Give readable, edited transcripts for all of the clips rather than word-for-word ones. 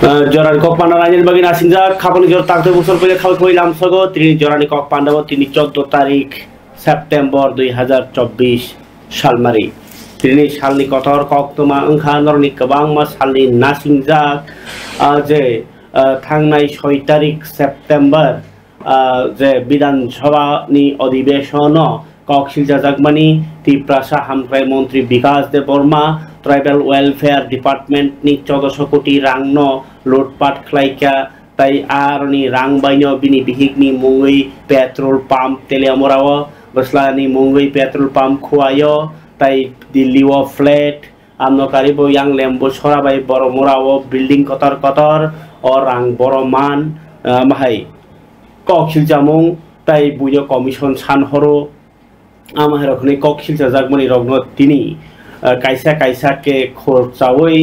Jorani kok pandang aja bagi nasinja kapan jor tak tu busur pilih kau kau ilam sogo trini jorani kok pandang trini 14 tarik September 2024 साल मारी trini salni kotor kok tuma engkha norni kebang mas salni nasinja je thangnai 6 tarik September je bidan sabha ni अधिवेशन kok silja jagmani Tiprasa Hamkrai Mantri Vikas Deborma Tribal Welfare Department ni 1400 কোটি রাংন লুটপাট খাইকা তাই আরনি রাং বাইনো বিনি বিহিকনি মুঙ্গই petrol pump তেলে আমরাও বসলানি মুঙ্গই petrol pump খুয়ায়ো তাই দিল্লিও flat আমনো কারিবো young Lambo সরাবাই বড় মোরাও building কতর কতর ও রাং বড় মান মাহাই ককশিল জামুং তাই বুইও কমিশন সানহরো আমার ওখানে ককশিল জাগমনি রগ্ন তিনি কাইসা কাইসা কে খরচাওই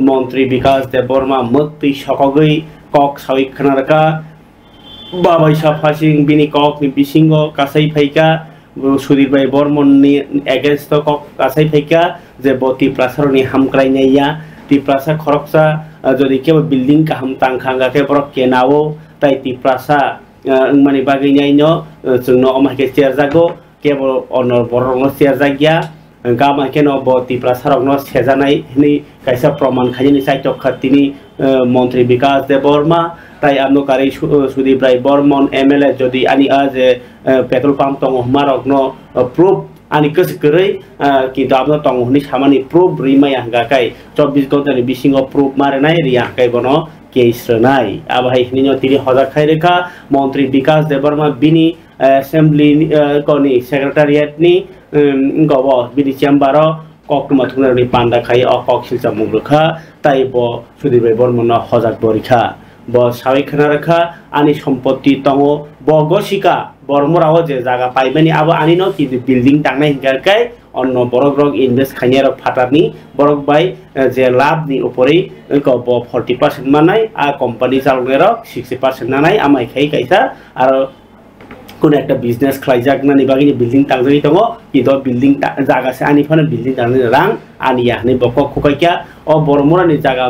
মন্ত্রী বিকাশ দেববর্মা মত্তি সকগই কক সাউইখানারকা বাবাই সাফাসিং বিনি কক নি বিসিংগ কাসাই ফাইকা সুধীর ভাই বর্মন নি এগেনস্ট কক কাসাই ফাইকা যে বতি প্রাসারনি হামক্রাই নাইয়া তি প্রাসা খরকসা যদি কেউ বিল্ডিং কাহাম তাংখাঙ্গাকে বরক কেনাও তাই তি প্রাসা মানে বাগি নাইনো जोंनो अमाके চেয়ার জাগো কেবল অনর বরং চেয়ার জাগিয়া গামা কেন বতি প্রাসারগ্ন সেজানাই নি কাইসা প্রমাণ খাইনি সাইটক খাতিনি মন্ত্রী বিকাশ দেববর্মা তাই আমনো কারি সুদীপ রায় বর্মন এমএলএ যদি আনি আজ পেট্রোল পাম্প তং হমারগ্ন proof ani kesekerai kita amno tongoni samani proof rimai anggakai 24 ঘন্টানি বিসিংও proof মারেনাই রিয়াkai bono case renai abahai hninyo tiri hoda khai rekha মন্ত্রী বিকাশ দেববর্মা বিনি assembly koni secretariat ni gobo bini chamber kokma thunani panda khai o koksil chamung rekha tai bo sudibai bormona hojak borikha bo sawikhana rekha ani সম্পত্তি tongo bogosika বর্মরাও যে জায়গা পাইবেনি আবো আনিনো কিন্তু building টাংনাই হিংকারকাই অন্য বড় বড় ইনভেস্ট খাইয়ার ফাটারনি বড় বাই যে লাভনি উপরেই কব 40% মানাই আর কোম্পানি চালনের 60% নানাই আমাই খাই কাইসা আর কোন একটা বিজনেস খাইজাক না নিবাগিনি বিল্ডিং টাংজাই দङ কিন্তু বিল্ডিং জায়গাছে আনিফানে বিল্ডিং টাংনি রাং আনিয়া নি বক খকাইকা ও বর্মরানি জায়গা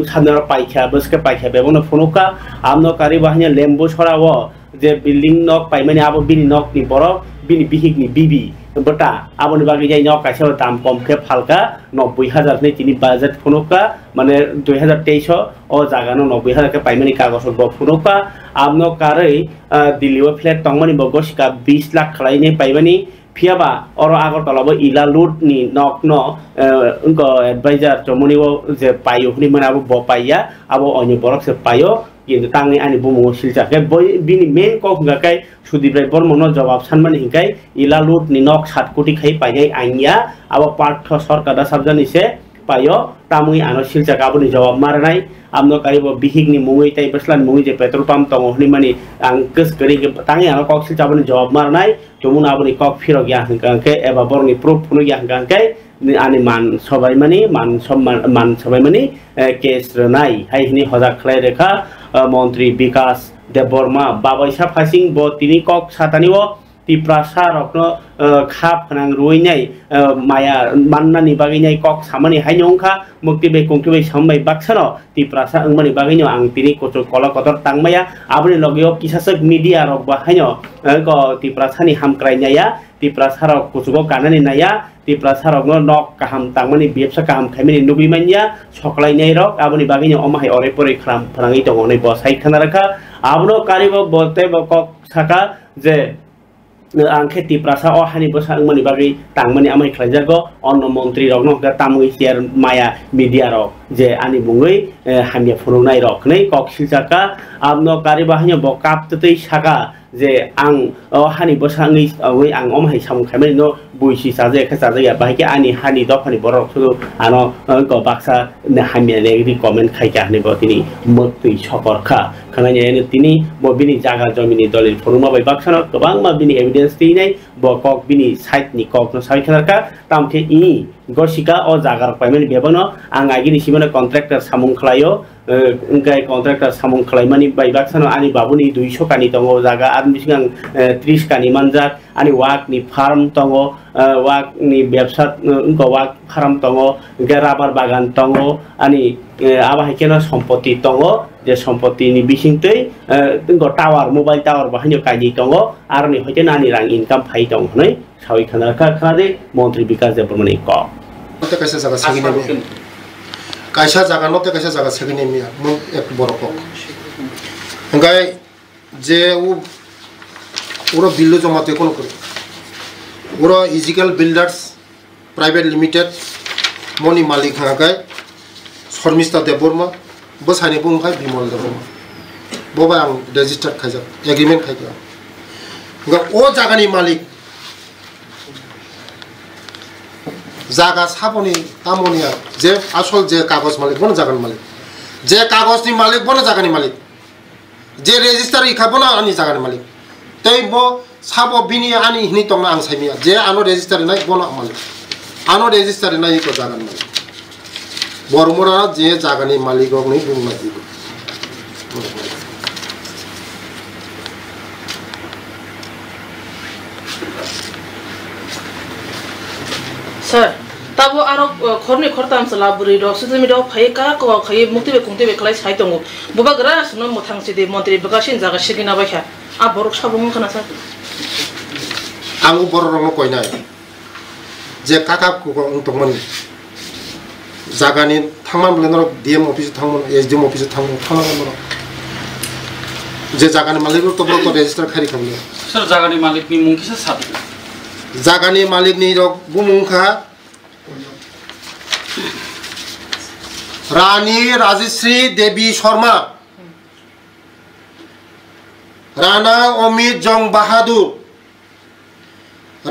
সামনের পাইখা বসকে পাইখা বেবনো ফনুকা আমনো কারি বাহিনী লেম্বু ছড়াও যে বিল্ডিং নক পাইমানি আবো বিনি নক নি বড় বিনি বিহিক নি বিবি বটা আবনি বাগি যাই নক কাছে দাম কম কে ফালকা 90000 নি তিনি বাজেট ফনুকা মানে 2023 ও জাগানো 90000 কে পাইমানি কাগজ ব ফনুকা আমনো কারই দিল্লিও ফ্ল্যাট তংমানি বগসিকা 20 লাখ খালাই নি পাইমানি ফিয়াবা অর আগরতলাবো ইলা লুট নি নক ন এডভাইজার চমনিও যে পাইও নি মানে আবো ব পাইয়া আবো অন্য বরক সে পাইও কিন্তু তাংনি আনি বুমু সিলজাকে বিনি মেন কক গাকাই সুদীপ রায় বর্মন জবাব সানমানি হিকাই ইলা লুট নি নক 7 কোটি খাই পাইয়াই আইয়া আবো পার্থ সরকার সাবজানিছে পাইও তামুই আনো সিলজাকা আবনি জবাব মারনাই আমনো কারিবো বিহিকনি মুই তাই বসলান মুই যে পেট্রোল পাম্প তং হনি মানি আংকস করি তাংনি আনো কক সিলজা আবনি জবাব মারনাই জমুন আবনি কক ফিরো গিয়া হাঙ্কাকে এবা বরনি প্রুফ ফুনো গিয়া হাঙ্কাকে ani মান সবাই মানি মান সবাই মানি কেস নাই হাইনি হজা খলাই রেখা মন্ত্রী বিকাশ দেববর্মা বাবাইসা ফাসিং ব তিনি কক সাতানিও তিপ্রাসা রত্ন খাপ নাং রুইনাই মায়া মান্নানি বাগিনাই কক সামানি হাইনংখা মুক্তি বে কংকি বে সামবাই বাক্সানো তিপ্রাসা अंगमानि बागिनो आं तिनि कचर कला कतर तांगमाया आबनि लगेयो किसासक मिडिया रक बाहायनो क तिप्रासानि हामक्राइनाया तिप्रासा रक कुचुगो कानानि नाया तिप्रासा रक नक काहाम तांगमानि बेबसा काहाम खाइमानि नुबिमानिया सकलाइनाय रक आबनि बागिनो अमाहाय अरे परे खालाम फराङै दङनै बसाइ खाना राखा आबनो कारिबो बोलते बक साका जे आंखे तिप्रासा ओ हानि बसा अंगमानि बागै तांगमानि आमाय खालायजागो अन्न मन्त्रि रगनो तामुइ शेयर माया मिडिया रक जे आनि बुङै हामिया फुरुनाय रक नै कक सिलजाका आबनो कारिबाहाय बकापतै साका जे आं हानि बसाङै ओइ आं अमाय साम खाइमानि न बुइसि साजे खसाजे बाहायके आनि हानि दफानि बरक सुदु आनो क बाक्सा हामिया नेगरि कमेन्ट खाइका हानि बतिनि मत्तै सकरखा खानायने तिनि बबिनि जागा जमिनि दलिल फुरुमा बाय बाक्सानो गोबां मा बिनि एभिडेन्स दिनै बकक बिनि साइटनि कक न साइखारका तामखे इ गसिका ओ जागार पाइमानि बेबनो आं आगिनि सिमनो कन्ट्राक्टर सामुं खलायो उनकाय कन्ट्राक्टर सामुं खलायमानि बाय बाक्सानो आनि बाबुनि 200 कानि दङ जागा आर बिसिगां 30 कानि मानजाक आनि वाकनि फार्म दङ वाकनि बेबसा उनका वाक খারাম দङ রাবার বাগান দङ ani abahai keno সম্পত্তি দङ যে সম্পত্তিনি বিসিংতৈ টাওয়ার মোবাইল টাওয়ার বাহাইনো কাইদি দङ aroni hoite nani rang income phai dङ honai sawi khana khade মন্ত্রী বিকাশ দেববর্মন ক kaisa jaga sagine mi kaisa jaga note kaisa jaga sagine mi mu ek borok engai je uro billo jomate kono kore uro Ezekiel Builders Private Limited moni malik hangai Shormista Deborma bosani bungkai Bimol Deborma boba ang registered khaja agreement khaja engai o jagani malik জায়গা সাপনি তামনিয়া যে আসল যে কাগজ মালিক বনে জাগান মালিক যে কাগজনি মালিক বনে জাগানি মালিক যে register ইখাবো না আনি জাগানি মালিক তাই ব সাবো বিনি আনি হিনি তংনা আং সাইমিয়া যে আনো রেজিস্টার নাই বনে মালিক আনো রেজিস্টার নাই ইকো জাগানি মালিক বরমরা যে জাগানি মালিক অগ্নি বুংনা দিব Sir, tabo arok khorni khortam sala buri ro sudemi ro phai ka ko khai mukti be kungte be khlai sai tongo boba gra suno mothang sidi montri bagasin jaga sigina ba kha a borok sabung khana sa ang borok ro koi nai je kakap ko tongman jagani thangman blenor DM office thangman SDM office thangman thangman je jagani malik ro to register khari khamle sir jagani malik ni mung kisa sab জাগানি মালিক নি rock বুমুংখা রানী রাজশ্রী দেবী শর্মা রানা অমিত জং বাহাদুর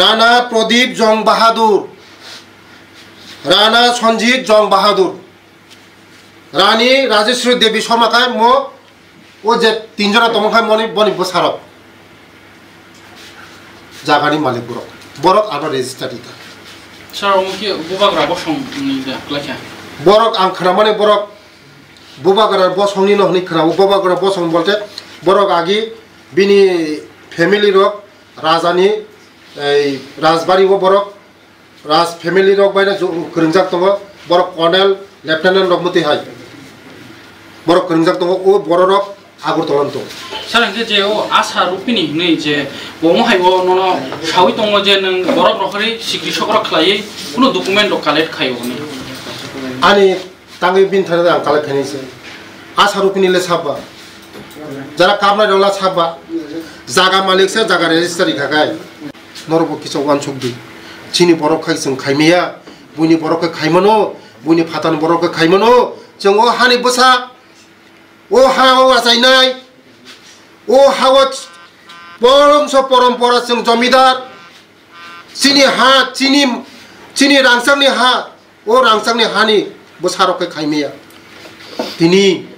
রানা প্রদীপ জং বাহাদুর রানা সঞ্জিত জং বাহাদুর রানী রাজশ্রী দেবী শর্মা খায় মো ও যে তিনজনা তমখায় মনি বনি বসারক জাগানি মালিক বরক borok ano register ita sir umki bubagra bosong ni da klakha borok ang khramane borok bubagra bosong ni no ni khra bubagra bosong bolte borok agi bini family rok rajani ei rajbari o borok raj family rok baina kringjak tongo borok colonel lieutenant rok muti hai borok kringjak tongo o borok agur tolanto sir nge je o asa rupini nei je bomo hai o nono shawi tongo je nang borok rokhari sikri sokra khlai kuno document ro collect khai o ni ani tangi bin thare ang collect khani se asa rupini le sabba jara kamna rola sabba jaga malik se jaga register khagai norbo kiso wan chukdi chini borok khai sing khaimiya buni borok khaimano buni phatan borok khaimano jong o hani bosa o hawa sainai o hawa bongso পরম্পরা sing জমিদার chini ha chini rangsangni ha o rangsangni hani bosarok khaimiya tini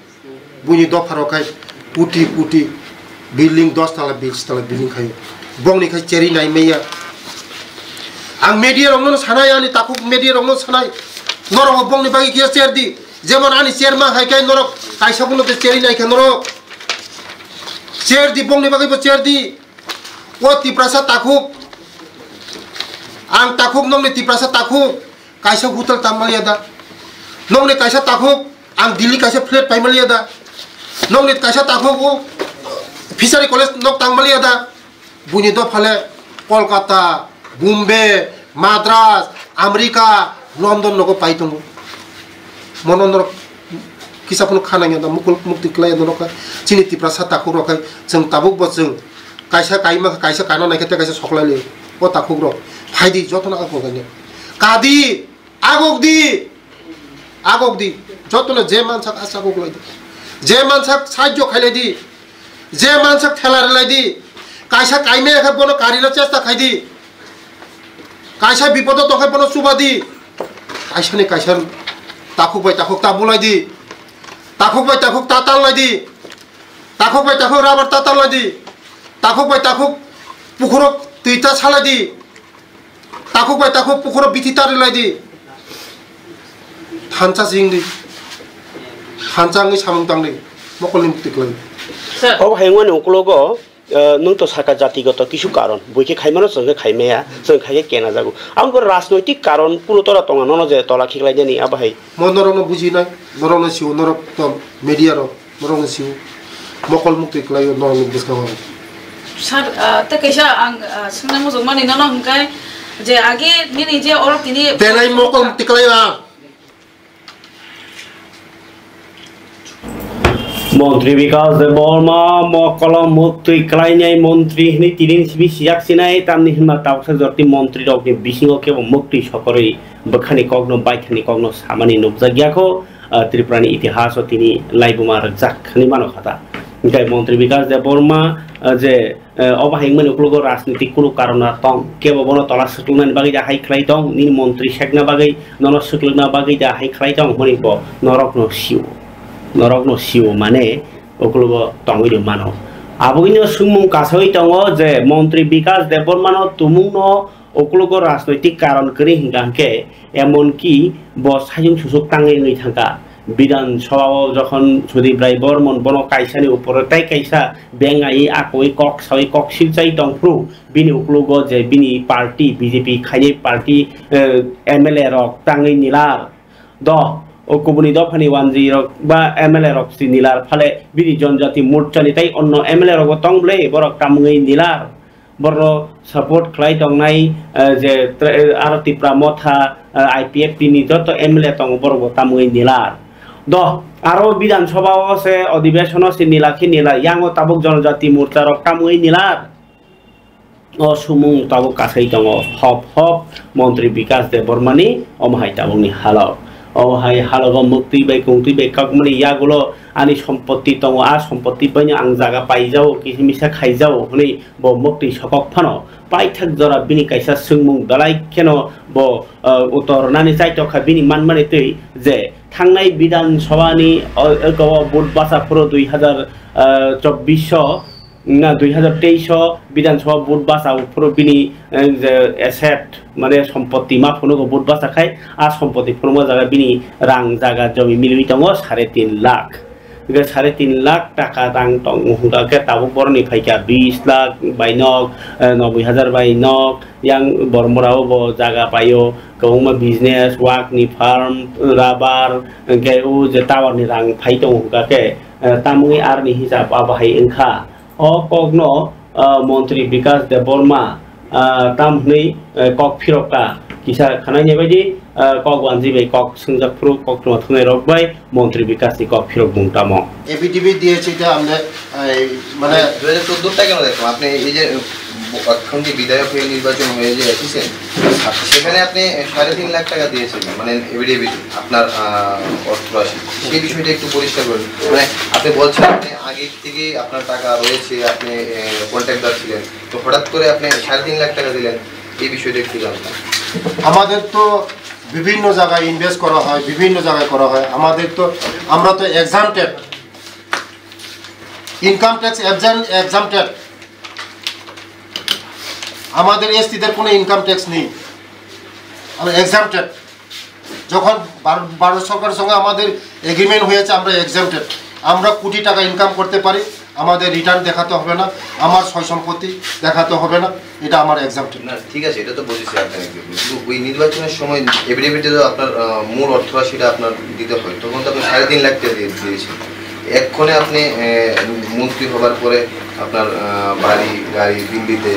buni dofarokai puti building 10 tala 20 tala building khayo bongni khai cheri nai meya ang media rongno sanai ani takuk media rongno sanai norong bongni bagi kia cher di যেমন আনি share মা high কাই নরক কাইসা কোনো তে cherry নাই কেন নরক share দি বংনি বাকি শেয়ার দি ও তিপ্রাসা তাকুক আং তাকুক নংনি তিপ্রাসা তাকুক কাইসা হুতল তামালিয়াদা নংনি কাইসা তাকুক আং দিল্লি কাইসা ফ্ল্যাট পাইমালিয়াদা নংনি কাইসা তাকুক ও ফিশারি কলেজ নক তামালিয়াদা বুনি দ ফালে কলকাতা বোম্বে মাদ্রাস আমেরিকা লন্ডন নক পাইতং mononor kisah pun khananya da mukul mukti klaya donoka chini tiprasa takuk rokai jeng tabuk bo jeng kaisa kaima kaisa kana nai khete kaisa soklale o takuk ro phaidi jotona akok gane kadi agok di jotona je mansak asakok loi je mansak sajjo khaile di je mansak thelar lai di kaisa kaime kha bono karila chesta khai di kaisa bipodo to khai bono subadi kaisa ne kaisa takuk bai takuk tabulai di takuk bai takuk tatal lai di takuk bai takuk rabar tatal lai di takuk bai takuk pukurok tuita salai di takuk bai takuk pukurok bititari lai di hanca sing di hanca ngi samung tang di mokol lim tik lai oh hengon uklogo नों तो सरकार जातिगत किछु कारण बयके खाइमानो जों खाइमाया जों खाइके केना जागो आंबो राजनैतिक कारण पुरो तरा तंगा ननो जे तला खिगलाय देनि आबाहाय मनरनो बुजिनाय नरनो सिउ नरक त मिडिया रो नरनो सिउ मकल मुक्ति क्लायो नरनो बुझखाव सर त कैसा आं सोंनाय मोजां माने ननो हंखाय जे आगे निनि जे और तिनि तेनाय मकल मुक्ति क्लायो मंत्री विकास देबबर्मा मकल मुक्ति क्लाइनाय मंत्री हिनि तिरिन सिबि सियाक सिनाय तामनि हिमा तावसा जर्ति मंत्री रगनि बिसिङो केबो मुक्ति सकरै बखानि कग्न बायथानि कग्न सामानि नुबजागियाखौ त्रिपुरानि इतिहास तिनि लाइबुमा रजाखनि मानो खाता गाय मंत्री विकास देबबर्मा जे अबाहाय मन उक्लगो राजनीतिक कुनु कारण तंग केबो बनो तला सुक्लनानि बागै जा हाइ खलाइ दं निनि मंत्री सेकना बागै नन सुक्लना बागै जा हाइ खलाइ दं हनिबो नरकनो सिउ माने ओकलबो तंगैनो मानो आबुगिनो सुमुं कासै दङ जे मंत्री विकास देबबर्मानो तुमुंनो ओकलगो राजनैतिक कारण करि हिंगांके एमन कि बसायजों सुसुक तांगै थांगा विधानसभाव जखन सुदीप राय बर्मन बनो काइसानि उपरताय काइसा बेंगाई आकoi कक सावै कक सिलचाइ दंफ्रु बिनि ओकलगो जे बिनि पार्टी बीजेपी खाइनै पार्टी एमएलए रक तांगै निलार द ओकुबुनि दफानि वानजी रक बा एमएलए रक सि निलार फाले बिनि जनजाति मोर्चानि ताइ अन्न एमएलए रक तंब्ले बरक तामुङै निलार बरो सपोर्ट खलाइ दंनाय जे आरतिप्रा मथा आईपीएफ नि जत एमएलए तंग बरक तामुङै निलार द आरो विधानसभाव से अधिवेशन से निलाखि निला यांगो ताबुक जनजाति मोर्चा रक तामुङै निलार असुमुं ताबुक कासै दङ हप मंत्री विकास देबबर्मानि अमहाय ताबुकनि हालक अहाय हालग मुक्ति बाय कुंति बाय ककमनि यागुलो आनि सम्पत्ति दङ आ सम्पत्ति बायनो आं जागा पाइजाव किसिमिसा खाइजाव हनै ब मुक्ति सकक फानो पाइथाक जरा बिनि काइसा सुंमुं दलाय केनो ब उतरनानि जायतखा बिनि मानमानि तै जे थांनाय विधानसभानि गव भोट बासाफोर 2024 ना 2023 विधानसभा भोट बासाफोर बिनि एसेट माने सम्पत्ति मा फुनुगो भोट बासाखाय आ सम्पत्ति फुनुमा जागा बिनि रां जागा जमी मिलि दङ 3.5 लाख 3.5 लाख टाका रां दङ हुंगाके ताबो बरनि फाइका 20 लाख बाइनक 90,000 बाइनक yang बरमराव ब जागा पायो गौमा बिजनेस वाकनि फार्म राबार गेउ जे टावरनि रां फाइ दङ हुंगाके तामुङै आरनि हिसाब आबाहाय ओंखा अ कग्नो मंत्री विकास देबबर्मा तामनै कक फिरका किसा खानायनि बायदि कक वानजि बाय कक संजाफ्रु कक थुनाय रकबाय मंत्री विकास नि कक फिरक बुंताम एबिटिबि दिएছে এটা আমরা মানে 2014 টা কেন দেখো আপনি এই যে অক্ষণটি বিধায়ক হয়ে নির্বাচন হয়ে যে এসেছেন সেখানে আপনি 3.5 লাখ টাকা দিয়েছিলেন মানে এবিডিবি আপনার অর্থরাশি সেই বিষয়টা একটু পরিষ্কার করুন মানে আপনি বলছেন আপনি আগে থেকে আপনার টাকা রয়েছে আপনি কন্ট্রাক্টর ছিলেন তো হঠাৎ করে আপনি 3.5 লাখ টাকা দিলেন এই বিষয়টা একটু জানতাম আমাদের তো বিভিন্ন জায়গায় ইনভেস্ট করা হয় বিভিন্ন জায়গায় করা হয় আমাদের তো আমরা তো এক্সামটেড ইনকাম ট্যাক্স এক্সামটেড আমাদের এসটিদের কোনো ইনকাম ট্যাক্স নেই আমরা এক্সামটেড যখন ভারত সরকারের সঙ্গে আমাদের এগ্রিমেন্ট হয়েছে আমরা এক্সামটেড আমরা কোটি টাকা ইনকাম করতে পারি আমাদের রিটার্ন দেখাতে হবে না আমার সয় সম্পত্তি দেখাতে হবে না এটা আমার এক্সামটেড না ঠিক আছে এটা তো বুঝেছি আপনাকে কিন্তু ওই নির্বাচনের সময় এবিডিবিতে তো আপনার মূল অর্থরাশিটা আপনার দিতে হয় তখন তো আপনি 3.5 লাখ টাকা দিয়েছেন এক্ষণে আপনি মন্ত্রী হবার পরে আপনার বাড়ি গাড়ি দিল্লিতে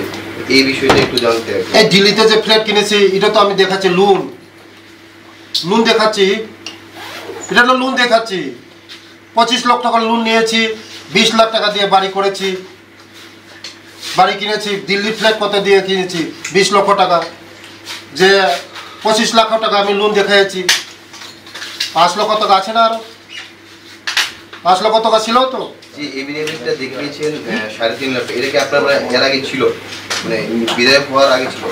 এই বিষয়টা একটু জানতে হবে এই দিল্লিতে যে ফ্ল্যাট কিনেছি এটা তো আমি দেখাচ্ছি লোন দেখাচ্ছি এটা তো লোন দেখাচ্ছি 25 লাখ টাকা লোন নিয়েছি 20 লাখ টাকা দিয়ে বাড়ি করেছি বাড়ি কিনেছি দিল্লি ফ্ল্যাট কত দিয়ে কিনেছি 20 লক্ষ টাকা যে 25 লাখ টাকা আমি লোন দেখাইছি 5 লক্ষ টাকা আছে না আর 5 লক্ষ টাকা ছিল তো জি এবিডিবিটা দেখিয়েছেন 3.5 লাখ এটা কি আপনার এর আগে ছিল মানে বিধায়ক হওয়ার আগে ছিল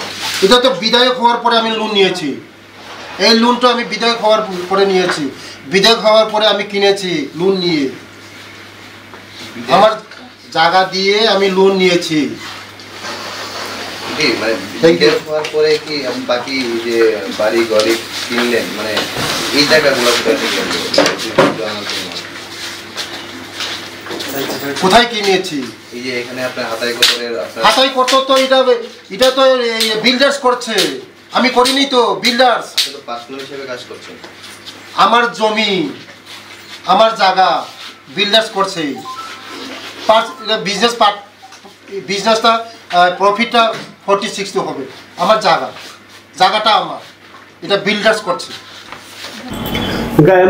এটা তো বিধায়ক হওয়ার পরে আমি লোন নিয়েছি এই লোনটা আমি বিধায়ক হওয়ার পরে নিয়েছি বিধায়ক হওয়ার পরে আমি কিনেছি লোন নিয়ে আমার জায়গা দিয়ে আমি লোন নিয়েছি জি মানে বিধায়ক হওয়ার পরে কি বাকি যে বাড়ি গাড়ি কিনলেন মানে এই টাকাগুলো কোথা থেকে কোথায় কি নিয়েছি এই যে এখানে আপনার হাতাই কোতরের হাতাই কত তো এটা তো বিল্ডার্স করছে আমি করিনি তো বিল্ডার্স তো পার্সোনাল হিসেবে কাজ করছেন আমার জমি আমার জায়গা বিল্ডার্স করছে বিজনেসটা প্রফিটটা 46 তো হবে আমার জায়গাটা আমার এটা বিল্ডার্স করছে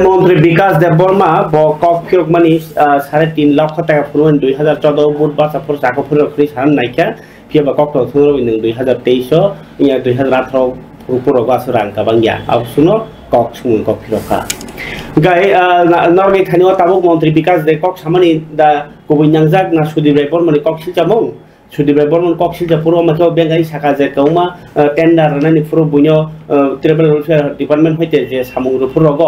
মন্ত্রী বিকাশ দেববর্মা কক ফিরক মানি 3.5 লাখ টাকা ফুরন 2014 বুধবার সাপর চাকো ফিরক সারান নাইকা ফিবা কক তো সুরো 2023 ইয়া 2018 উপরক আসরান কাবাংয়া আবসুনো কক সুমুন কক ফিরকা গাই নরগে থানিও তাবুক মন্ত্রী বিকাশ দে কক সামানি দা কবিনাংজাক না সুদীপ রায়বর্মনি কক সিলজামং সুদীপ রায়বর্মন কক সিলজা পুরো মাথা বেঙ্গাই সাকা যে কৌমা টেন্ডার রানানি পুরো বুইনো ট্রাইবেল ওয়েলফেয়ার ডিপার্টমেন্ট হইতে যে সামগ্র পুরোগ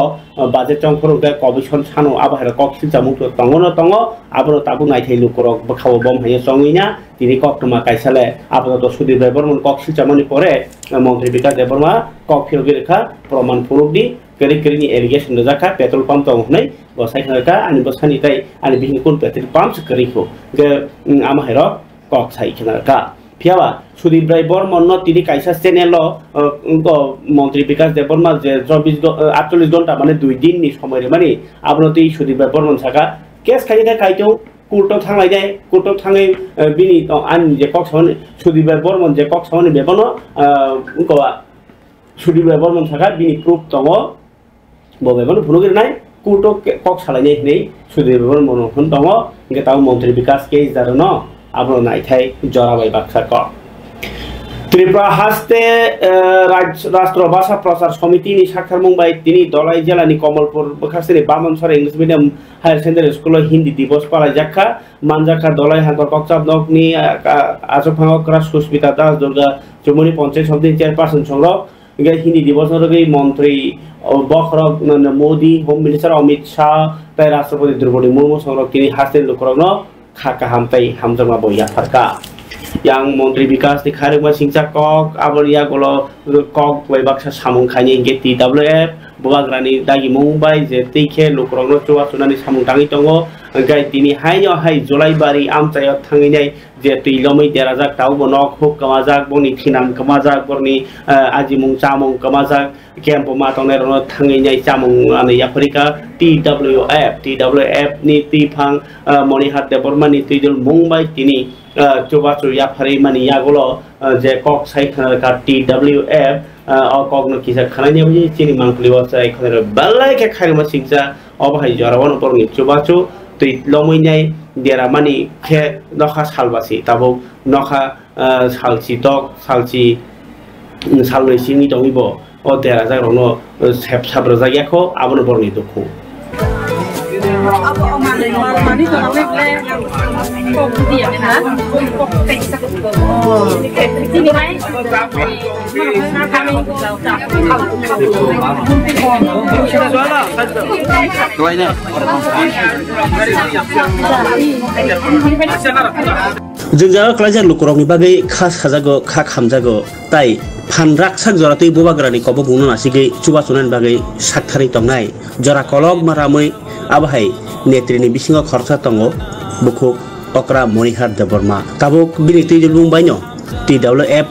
বাজেট চংফুরো গে কমিশন সানো আবাহের কক সিলজামং তো তঙ্গনো তঙ্গ আবরো তাবু নাইথাই লুকরক বখাও বম হাইয়া চংইনা তিনি ককটমা কাইসালে আপাতত সুদীপ রায়বর্মন কক সিলজামনি পরে মন্ত্রী বিকাশ দেববর্মা কক ফিরগি রেখা প্রমাণ পুরুকদি keri irrigation da jaka petrol pump tong hnai bo sai khaka ani bo sani tai ani bihin kun petrol pump keri ko ge ama hero kok sai khana ka phiawa sudip rai bormon no tini kaisa channel ko মন্ত্রী বিকাশ দেববর্মা যে 48 ঘন্টা মানে 2 দিন নি সময় মানে আবনতি sudip rai bormon saka case খাইতে খাইতো কোর্টও থাংলাই যায় কোর্টও থাঙে বিনি আন যে কক সামনে sudip rai bormon যে কক সামনে বেবনো কবা sudip rai bormon saka bini proof tongo ববেবন ভুনুগির নাই কুটো কক সালাইনাই নেই সুদীপ মনোহন দङ ইনকে তাও মন্ত্রী বিকাশ কেস দারন আবর নাইথাই জরাবাই বাক্সা ক ত্রিপুরা হাসতে রাষ্ট্র ভাষা প্রচার সমিতি নি সাক্ষার মুম্বাই তিনি দলাই জেলানি কমলপুর বখাসেনি বামনসর English medium higher secondary school Hindi দিবস পালাই জাখা মানজাখা দলাই হাঙ্কর ককচাপ নকনি আজফাঙ্গকরা সুস্মিতা দাস দুর্গা চুমনি পঞ্চায়েত সমিতি চেয়ারপারসন সংগ্রহ হিন্দি দিবস মন্ত্রী বখরক মোদি হোম মিনিস্টার অমিত শাহ তাই রাষ্ট্রপতি দ্রৌপদী মুর্মু সংগ্রহ তিনি হাসিল লুকরগ্ন খাকা হামতাই হামজমা বইয়া ফারকা yang মন্ত্রী বিকাশ ni kharima singcha kok aboriya golo kok bai baksa samung khani ge TWF bobagrani dagi mumbai je teikhe lukrogno chuwa sunani samung tangi tongo gai tini haino hai julai bari amchayo thanginai je tuilomai derajak tau bonok huk kamajak boni thinam kamajak borni ajimung chamung kamajak kempo ma tongnai rono thanginai chamung ani afrika TWF ni tifang monihat debormani tuidul mumbai tini coba ya hari mani ya golo je kok sai khana ka TWF kok no kisa khana nya bji chini mangkuli wa sai khana balai ke khari ma singja obhai jarawan por ni coba tui lomoi nai dera mani khe nokha salbasi tabo nokha salchi tok salchi saloi sini tongibo o dera ja rono sep sabra ja yakho abono por ni dukhu apa mani to nawe ble kok dia na kok kaisa ini mai na kami जोंजा क्लाजार लुकरंनि बागै खास खाजागो खा खामजागो ताई फानराक sak jora tui bobagrani kobo bungno nasigei chuba chunan bagai sakthari tongnai jora kolok maramoi abahai netrini bisingo khorsa tongo bukhuk okra monihar deborma tabuk bini tui julbung baino TWF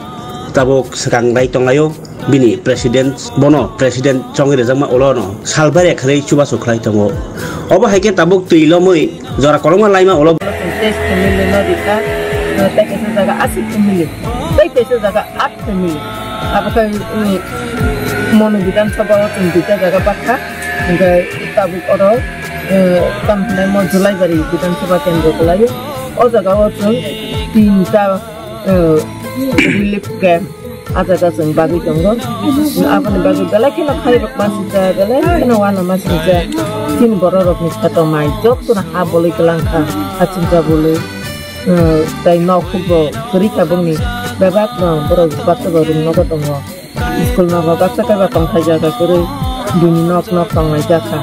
tabuk sakangrai tonglayo bini president bono president chongi rejangma olono salbare khrei chuba chukhlai tongo obahai ke tabuk tui lomoi jora kolokma laima olo Tekesa jaga asik pemilih, tekesa jaga 8 pemilih. Apakah ini monobidan sabah tungguja jaga pakha, hingga tabuk orang tampilai mau Julai dari bidan sabah kendro kelayu, jaga orang tinta relief camp, ada dasar bagi tunggu, apa nih bagi belai kena kaya masih jaga belai kena wana masih jaga, tin bororok nih kata mai job tu nak boleh kelangka, acinta boleh. Tai nok kubo kerika bungi bebak no boro bakta baru nogo tongo school na bakta ka bakang khaja ka kure duni nok tong nai jaka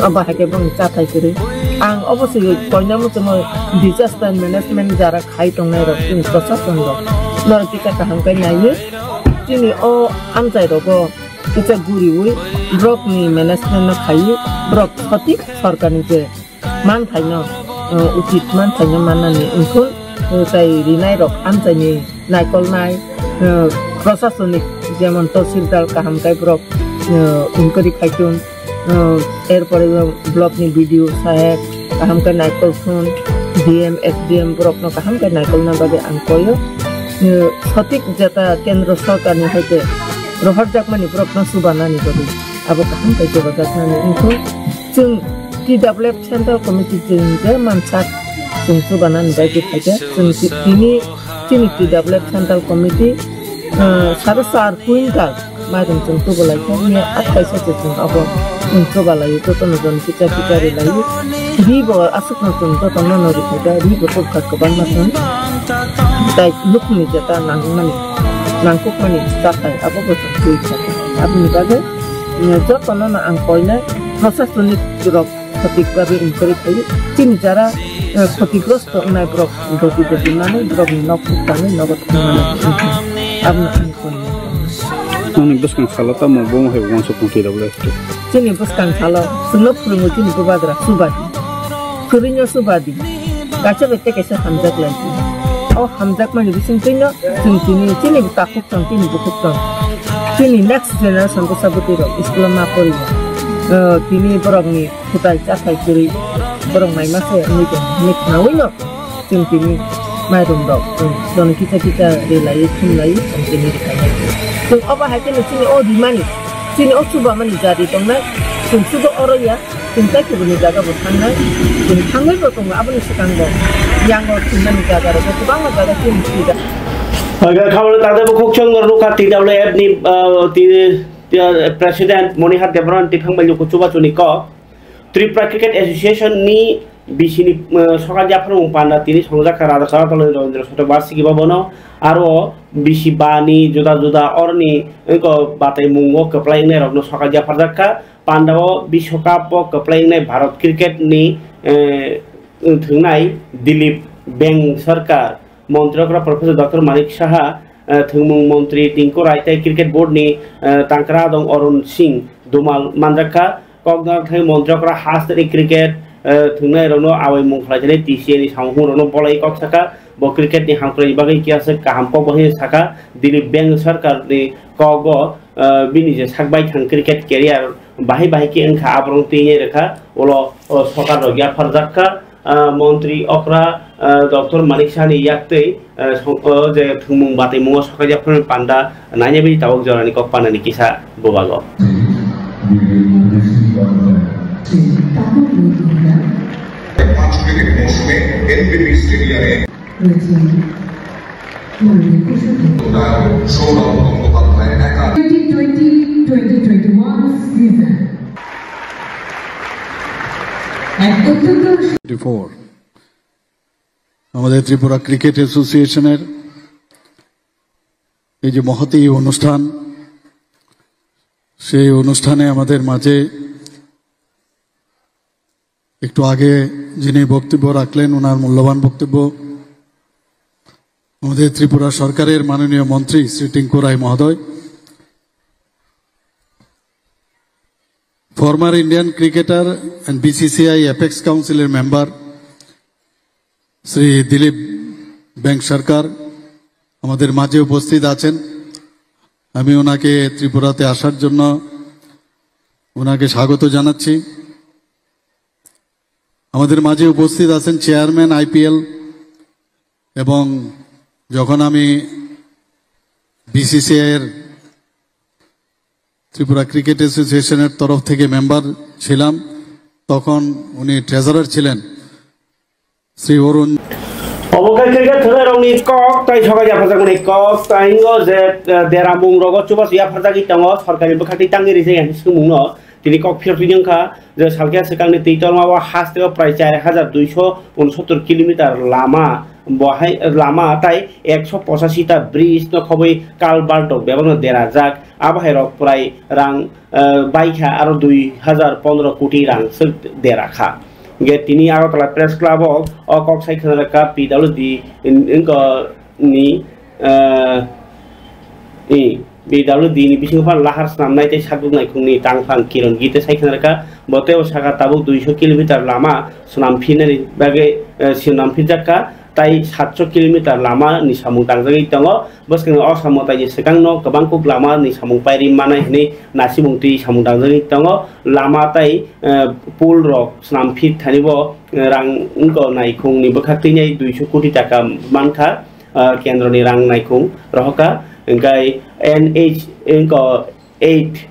aba hake bungi cha thai kure ang obosoi koina mo tomo disaster management jara khai tong nai ro tin prosason ro nor tika ka hang kai nai tini o amjai ro go ita guri ui drop ni management na khai drop khati sarkar ni je man thai no ucit man tanya mana ni unkul sai rinai rok antani naikolnai prosasonik যেমন তহসিলদার কাহাম কাই block উনকরি খাইতুন এরপরে block নি video সাহেব কাহাম কাই নাইকল phone DM SDM block ন কাহাম কাই নাইকল না বাদে আনকয় সঠিক যেটা কেন্দ্র সরকার নি হইতে রহর জাকমানি ব্লক ন সুবানা নি বাদে আবো কাহাম কাই জবা জাকমানি ইনকো जों TWF सेंट्रल कमिटि जों जे मानसाक जों सुबाना नि बायदि खायदे जों दिनि TWF सेंट्रल कमिटि 4 कुइंटाल माइरं जों तुबलाय खायने 28 जों आबो जों तुबलाय ततनजन किचा किचा रे लायो रिबो आसुकन जों ततन नरि खायदा रिबो तबखा गोबां माथन दाय लुकनि जेता नांगमानि नांकुकमानि जाखाय आबो जों तुइखा आबनि बागे जतन ना आं कयना प्रशासनिक ब्लक सঠিকভাবে ইনকোয়ারি খাই তিনি যারা ক্ষতিগ্রস্ত নাই ব্লক গতি দিনানে ব্লক নকটানে নগদ আপনি অনেক বসকান সালাতা মবং হয় ওয়ান সপন্টি ডাবল তিনি বসকান সালা সুনো ফুরমু তিনি গোবাদরা সুবাদি ফুরিনো সুবাদি গাছে বেতে কেসে হামজাক লাগি ও হামজাক মানে বিসিং তিনো তিনি তাকুক তং তিনি বুকুক তং তিনি নেক্সট জেনারেশন को सबते रो स्कूल मा परि তিনি বরংনি ফুটাই চাখাই করি বরং নাই মাসে নিতে নিক নাউইনো তিনি মাইরুম দক জন কিটা কিটা রেলাই খুনলাই তিনি খাই जों अबा हायते सिनि ओ दिमानि सिनि ओ सुबा मानि जारि दंना जों सुबा अरया जों जायखौबो जागा बथांना जों थांनायबो दं आबनि सिगांबो यांगो थिननानि जागा रो गोबां जागा जों सिदा खावले तादेबो खोकचों नरनुका TWF नि प्रेसिडेंट मनिहार देबरन तिफांबायलु कुचुबा चुनिको त्रिपुरा क्रिकेट एसोसिएशन नि बिसिनि सका जाफरु पान्दा तिनि संजाखा राजा तले रवीन्द्र सत वार्षिकी बाबनो आरो बिसि बानि जुदा जुदा अरनि को बातै मुंगो कप्लाइने रगनो सका जाफरजाका पान्दाओ विश्वकप कप्लाइने भारत क्रिकेट नि थुंनाय दिलीप बेंग सरकार मंत्रिकरा प्रोफेसर डॉक्टर मानिक साहा थुंमुं मंत्री टिंकु रायताय क्रिकेट बोर्ड नि तांकरा दं अरुण सिंह दुमाल मानजाका कगनार थाय मंत्रिकरा हास्तरि क्रिकेट थुंनाय रनो आवै मुंखलाजने टीसीए नि सामहु रनो बलाय कक्साका ब क्रिकेट नि हांख्रै बागै कियासे काहामको बहे साका दिलीप बेंग सरकार नि कगो बिनि जे साकबाय थां क्रिकेट कैरियर बाहाय बाहाय के अंखा आब्रं तेने रेखा ओलो सरकार रगिया फरजाका मंत्री अक्रा डॉक्टर मानिक सानि याक्तै जे थुंमुं बातै मुंगो सकाया फर पान्दा नायने बि तावक जरानि कक पानानि किसा बोबागो আমাদের ত্রিপুরা ক্রিকেট অ্যাসোসিয়েশনের এই যে মহতী অনুষ্ঠান সেই অনুষ্ঠানে আমাদের মাঝে একটু আগে যিনি বক্তব্য রাখলেন ওনার মূল্যবান বক্তব্য আমাদের ত্রিপুরা সরকারের মাননীয় মন্ত্রী শ্রী টিঙ্কু রায় মহোদয় former Indian cricketer and BCCI Apex Council member Sri Dilip Beng Sarkar আমাদের মাঝে উপস্থিত আছেন আমি ওনাকে ত্রিপুরাতে আসার জন্য ওনাকে স্বাগত জানাচ্ছি আমাদের মাঝে উপস্থিত আছেন চেয়ারম্যান আইপিএল এবং যখন আমি বিসিসিআই এর ত্রিপুরা ক্রিকেট অ্যাসোসিয়েশনের তরফ থেকে মেম্বার ছিলাম তখন উনি ট্রেজারার ছিলেন শ্রী অরুণ অবকাই ক্রিকেট খেলারনি কক তাই সবাই জাফাজাগনি কক তাইঙ্গো যে দেরামুং রগ চুবাস ইয়াফাজাগি তাঙ্গ সরকারি বখাতি তাঙ্গি রিসে সুমুং তিনি কক ফিরফিজংখা যে সালকিয়া সেকাंनि तैतलमावा हास्तेव प्राय 4269 किलोमीटर लामा बहाय लामा ताई 185 टा ब्रिज न खबै कालबार्ट बेबनो देराजाक आबाहाय प्राय रां बाइखा आरो 2015 कोटी रां देराखा गे तिनी आगरतला प्रेस क्लब अ कक्साइ खनरका PWD इनको नि BWD ni bisingpan lahar snamnai tei sabungnai khungni tangphang kiron gite saikhanarka boteo saka tabuk 200 km lama snamphinani bage snamphijaka tai 700 km lama ni samung tangjagi tongo boskhang asamo tai sekangno kabangkuk lama ni samung pairi manai hini nasimungti samung tangjagi tongo lama tai pool rok snamphit thanibo rang ko naikhung ni bokhaktini 200 koti taka mankha kendro ni rang naikhung rohka engkai NH engko 8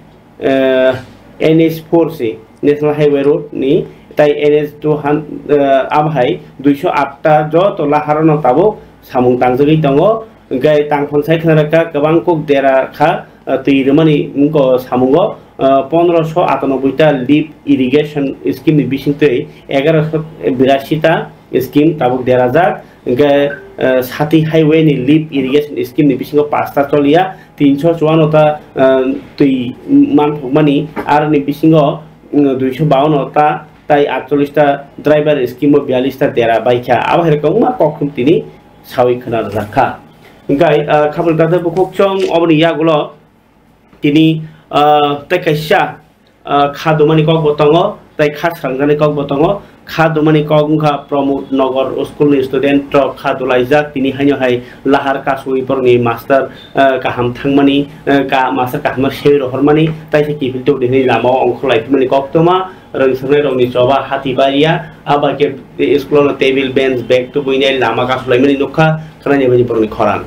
NH4C National Highway Road ni tai NH200 abhai 208 ta joto laharono tabo samung tangjagi tongo engkai tangphang saikhanaraka kabang kok dera kha tuirmani engko samungo 1598 ta lift irrigation scheme ni bisingtei 1182 ta scheme tabuk dera jak engkai Sati highway ni lift irrigation scheme ni bisingo 5 ta cholia 354 ta tui manthokmani ar ni bisingo 252 ta tai 48 ta driver scheme 42 ta dera baikha abhai kongma kokhum tini sawi khana rakha engkai khabul data bukokchong obni yagulo tini tai kaisa khadumani kok botongo tai khat sangjani kok botongo khadumani kongkha Pramod Nagar school ni student khadulaijak tini haino hai lahar kasui porni master kaham thangmani ka master kaham shei rohormani tai se kifil to dini lama ongkhlai mani koktoma rangsanai rongni choba hatibaria abake school no table bench bag to buinai lama kasulai mani nokha khrani bani porni khoran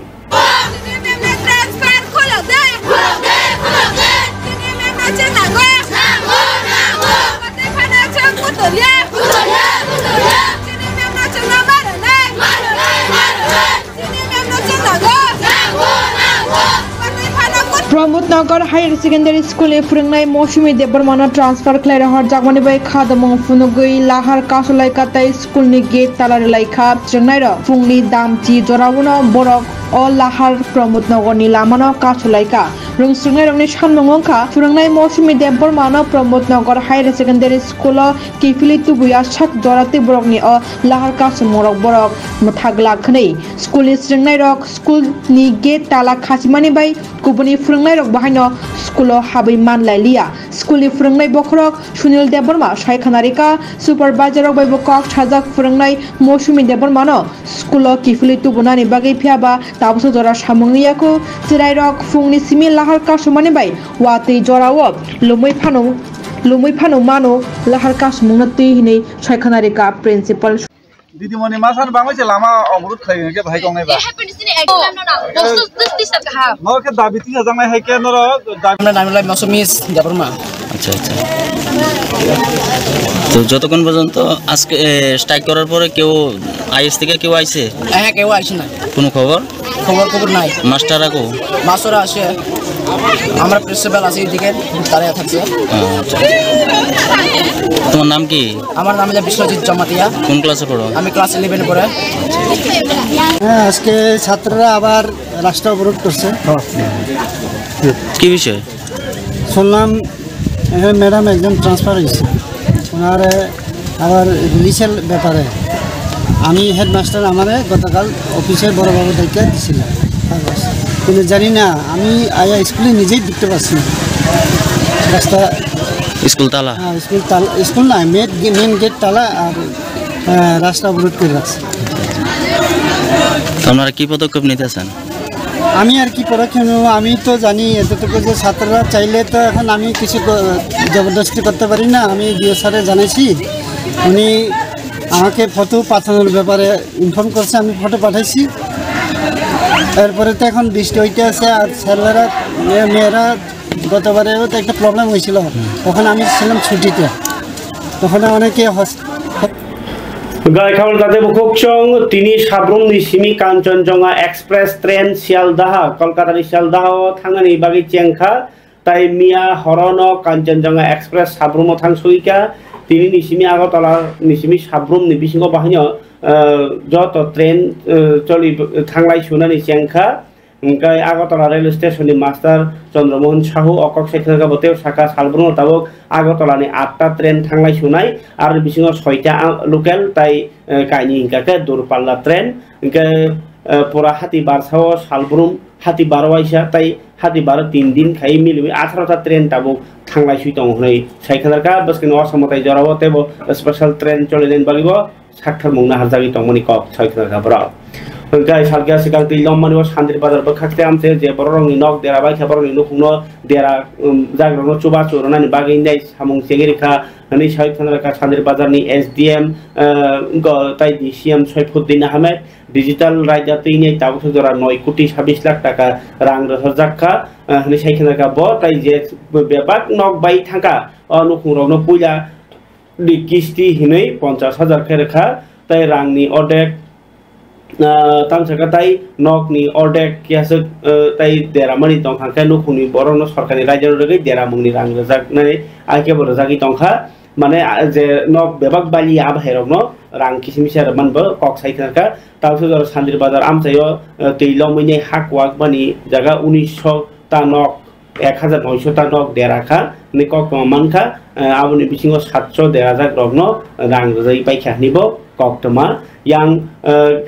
Pramod Nagar Higher Secondary School e Phurangnai Mousumi Debarmana transfer khlai rahar jagmani bai khadamong phunugui lahar kasulai katai school ni gate talar laikha chengnai ro phungni damchi jorabuno borok o lahar Pramod Nagar ni lamano kasulaika rungsungai rongni sanmungongkha Phurangnai Mousumi Debarmana Pramod Nagar Higher Secondary School kifili tubuya sak jorati borok ni o lahar kasumorok borok muthagla khnei school is chengnai rok school ni gate tala khasimani bai kubuni Phurangnai rok bahaino school habai manlai liya school ni Phurangnai bokrok Sunil Debarma saikhanarika supervisor rok bai bokok sajak Phurangnai Mousumi Debarmano school kifili tubunani bagai phiaba tabuso jora samungiyako chirai rok phungni simi lahar kasumani bai watei jorao lumui phanu mano lahar kasumungna tei hinei saikhanarika principal দিদিমণি মাছান বাংলাদেশে লামা অমরুদ খাই কে ভাই কংনাই বা নকে দাবি তিন জাংনাই হাইকে নর দাবি নামলাই মাসুমিস দেবরমা আচ্ছা আচ্ছা তো যতক্ষণ পর্যন্ত আজকে স্ট্রাইক করার পরে কেউ আইএস থেকে কেউ আইছে হ্যাঁ কেউ আইছে না কোনো খবর নাই মাস্টাররা কো মাস্টাররা আসে আমরা প্রিন্সিপাল আছি এদিকে দাঁড়িয়ে থাকছে তোমার নাম কি আমার নাম হলো বিশ্বজিৎ জমাতিয়া কোন ক্লাসে পড়ো আমি ক্লাস 11 পড়ে হ্যাঁ আজকে ছাত্ররা আবার রাস্তা অবরোধ করছে কি বিষয় শুনলাম ম্যাডাম একজন ট্রান্সফার হয়েছে ওনার আবার রিলিজের ব্যাপারে আমি হেডমাস্টার আমারে গতকাল অফিসের বড়বাবু দায়িত্ব দিয়েছিলাম কিন্তু জানি না আমি আয়া স্কুলে নিজেই দেখতে পাচ্ছি না রাস্তা স্কুল তালা স্কুল না মেন গেট তালা আর রাস্তা অবরোধ করে রাখছে আপনারা কি পদক্ষেপ নিতেছেন আমি আর কি পদক্ষেপ নেব আমি তো জানি এতটুকু যে ছাত্ররা চাইলে তো এখন আমি কিছু জবরদস্তি করতে পারি না আমি ডিও স্যারে জানাইছি উনি আমাকে ফটো পাঠানোর ব্যাপারে ইনফর্ম করছে আমি ফটো পাঠাইছি এরপরে তো এখন বৃষ্টি হইতে আছে আর ছেলেরা মেয়েরা গতবারেও তো একটা প্রবলেম হয়েছিল তখন আমি ছিলাম ছুটিতে তখন অনেকে গাইখাউল তাতে বুকচং তিনি সাব্রুম নিসিমি কাঞ্চনজঙ্ঘা এক্সপ্রেস ট্রেন শিয়ালদাহা কলকাতানি শিয়ালদাহ থাঙ্গানি বাগি চেংখা তাই মিয়া হরন কাঞ্চনজঙ্ঘা এক্সপ্রেস সাব্রুম থাংসুইকা তিনি নিসিমি আগরতলা নিসিমি সাব্রুম नि बिसिङाव बाहायनो যত ট্রেন চলি থাংলাই সুনানি চেংখা ओमफ्राय आगरतला रेलवे स्टेशननि मास्टार चन्द्रमोहन साहू अकक सेक्रेटारि बतेव शाखा सालब्रुङाव ताबुक आगरतलानि 8टा ट्रेन थांनाय सुनाय आरो बिसिङाव 6टा लोकेल ताई काइनि हिंकाके दूरपाल्ला ट्रेन ओमफ्राय पुरा हाति बारसाव सालब्रुम हाति बारवाइसा ताई हाथी 12 3 दिन खाई मिलुई 18टा ट्रेन ताबो थांलाय सुइतं हनै साइखानारका बसकिन असमताय जराबो तेबो स्पेशल ट्रेन चलिलेन बागिबो साक्थार मुंना हाजागि तंमनि कक साइखानारका बरा गाय सालगिया सिगां दैलम मानिबो सान्दिर बाजार बखाखते आमसे जे बररंनि नक देरा बाय खबरनि नुखुंनो देरा जाग्रनो चुबा चुरनानि बागै नाय सामुं सेगेरिखा हनै साइखानारका सान्दिर बाजारनि एसडीएम ग ताइ डीसीएम सयफुद्दिन आहमेद डिजिटल राइजा तैनि ताबुसो जरा 9 कोटी 26 लाख टाका रां रहरजाखा हनै साइखानारका ब ताइ जे बेबाक नक बाय थांका नुखुंरनो पुइला दि किस्ति हिनै 50,000 खेरखा ताइ रांनि अडेक तामसाका ताइ नकनि अडेक कियासो ताइ देरामनि दंखांखा नुखुंनि बरनो सरकारनि रायजो रगै देरामुंनि रां रजाकनानै आके बरजागि दंखा माने जे नक बेबाक बालि आबहेरनो रां किसिमिसार मानबो कक साइखानारका ताबसो जरा सान्दिर बाजार आमसायो तैलमैनि हाकवाक बानि जागा 1900 ता नक 1900 ता नक देराखा नि कक मानखा आबनि बिसिङो 700 देराजाक रगनो रां रजाइ पाइखानिबो कक्तमा yang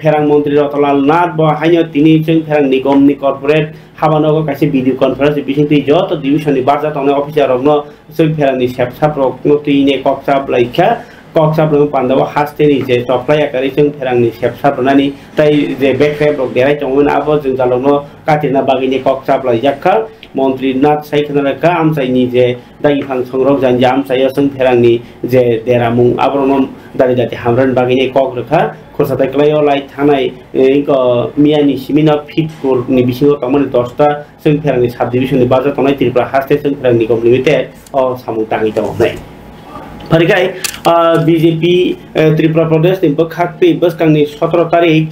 ferang menteri Rotolal Nath bahwa hanya tini ceng ferang nikomni corporate habanogo kasih video conference bising ti joto division di baza tone officer rogno ceng ferang ni sap rogno ti ne koksap laika koksap rong pandawa haste ni je supply akari ceng ferang ni sap nani tai je backup rog derai chongun abo jeng jalogno katina bagi ni koksap laika Menteri Nath Saikhanaraka amsaini je dagi phang songrok janja amsaya ceng ferang ni je deramung abronom dari jati hamran bagi ni kok rekha खरसाथाय क्लायाव लाइ थानाय इनको मियानि सिमिना फिटकुर नि बिसिङाव तमनि 10टा जों फेरांनि साब डिभिजननि बाजार थानाय त्रिपुरा हास्टे जों फेरांनि निगम limited अ सामु ताङि दंनाय फरिखाय बीजेपी त्रिपुरा प्रदेश नि बखाक्ति बसकांनि 17 तारिख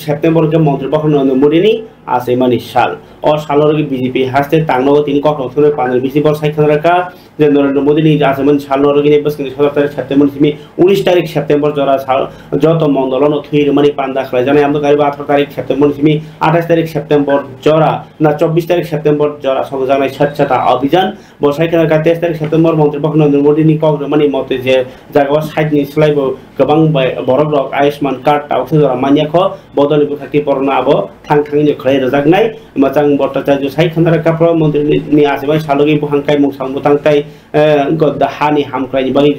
सेप्टेम्बर के मंत्री बहन मोदीनि आसेमानि साल और सालरगे बीजेपी हास्टे तांगनो तिनि कखनथुने पानल बिसिबर साइखानारका जे नरेंद्र मोदीनि आसेमान सालरगे बसकांनि 17 तारिख सेप्टेम्बर सिमि 19 तारिख सेप्टेम्बर जरा साल जत मंडलन थुइरमानि पान्दा खलाय जानाय आमदो गारिबा 18 तारिख सेप्टेम्बर सिमि 28 तारिख सेप्टेम्बर जरा ना 24 तारिख सेप्टेम्बर जरा संजानाय स्वच्छता अभियान बसाइखानारका 23 तारिख सेप्टेम्बर मंत्री बहन नरेंद्र मोदीनि कखनमानि मते जे जागाव साइडनि स्लाइबो गोबां बरक रक आयुष्मान कार्ड तावसो जरा मानियाखो बदलनि बखाक्ति परना आबो थांथांनि खलाय रजागनाय मोजां बट्टाचार्य साइखानारका प्रधानमन्त्रीनि आसेबाय सालगै बुहांकाय मुंसां बुथांकाय हानि हामख्रायनि बागै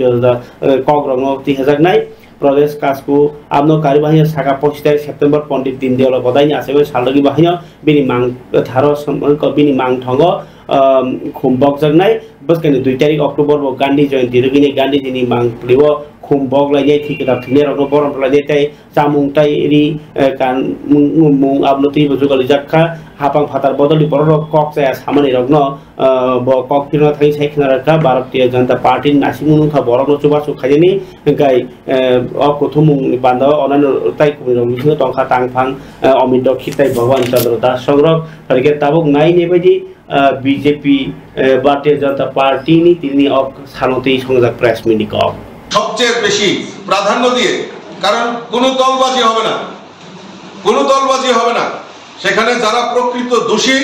कग्रंनो तिहजागनाय प्रदेश कासकु आमनो कार्यवाही सागा 25 सेप्टेम्बर पंडित दीनदयाल बदायनि आसेबाय सालगै बाहाय बिनि मांग धारो समको बिनि मांग थंग खुमबक जगनाय बसकानि 2 तारिख अक्टोबर गांधी जयन्ती रगिनि गांधीजीनि मांग प्लिव खुमबक लायनाय थिकदा थिने रगनो बरन लायनाय ताय चामुं तायरि कान मुं आबलति बजुगलि जाखा हापां फातार बदलि बरन कक जाया सामानि रगनो ब कक फिरना थाइ साइखानारका भारतीय जनता पार्टी नासिमुनुखा बरन चुबासु खायनि गाय अकुथुमुं बान्दा अनान ताइ कुमिरं मिसिनो टंका तांफां अमित खिताय भगवान चंद्र दास संग्रह फरके ताबुक नाइने बायदि बीजेपी भारतीय जनता पार्टी नि तिनि अक सानोतेই সংজাক প্রেস মিটিং অফ সবচেয়ে বেশি প্রাধান্য দিয়ে কারণ কোনো দলবাজি হবে না সেখানে যারা প্রকৃত দোষী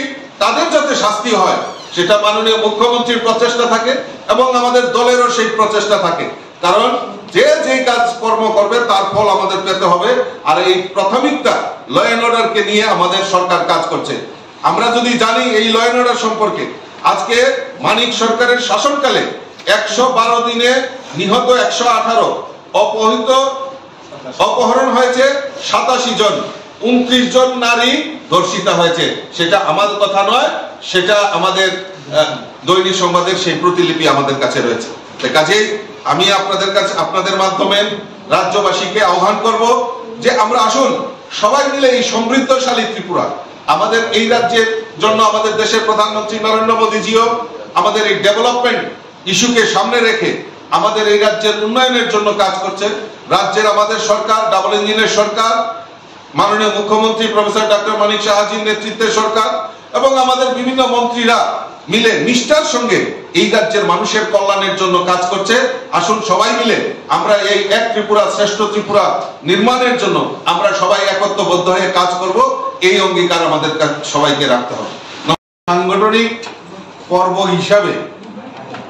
তাদের যাতে শাস্তি হয় সেটা মাননীয় মুখ্যমন্ত্রীর প্রচেষ্টা থাকে এবং আমাদের দলেরও সেই প্রচেষ্টা থাকে কারণ যে কাজ কর্ম করবে তার ফল আমাদের পেতে হবে আর এই প্রাথমিকটা ল এন্ড অর্ডার কে নিয়ে আমাদের সরকার কাজ করছে আমরা যদি জানি এই ল এন্ড অর্ডার সম্পর্কে আজকে মানিক সরকারের শাসনকালে 112 দিনে নিহত 118 অপহরণ হয়েছে 87 জন 29 জন নারী ধর্ষিতা হয়েছে সেটা আমাদের কথা নয় সেটা আমাদের দৈনিক সংবাদের সেই প্রতিলিপি আমাদের কাছে রয়েছে তাই কাজেই আমি আপনাদের মাধ্যমে রাজ্যবাসীকে আহ্বান করব যে আমরা আসুন সবাই মিলে এই সমৃদ্ধশালী ত্রিপুরা আমাদের এই রাজ্যের জন্য আমাদের দেশের প্রধানমন্ত্রী নরেন্দ্র মোদীজিও আমাদের এই ডেভেলপমেন্ট ইস্যুকে সামনে রেখে আমাদের এই রাজ্যের উন্নয়নের জন্য কাজ করছেন রাজ্যের আমাদের সরকার ডাবল ইঞ্জিনের সরকার মাননীয় মুখ্যমন্ত্রী প্রফেসর ডক্টর মানিক সাহাজির নেতৃত্বে সরকার এবং আমাদের বিভিন্ন মন্ত্রীরা মিলে নিষ্ঠার সঙ্গে এই রাজ্যের মানুষের কল্যাণের জন্য কাজ করছে আসুন সবাই মিলে আমরা এই এক ত্রিপুরা শ্রেষ্ঠ ত্রিপুরা নির্মাণের জন্য আমরা সবাই একত্রবদ্ধ হয়ে কাজ করব এই অঙ্গীকার আমাদের সবাইকে রাখতে হবে সাংগঠনিক পর্ব হিসাবে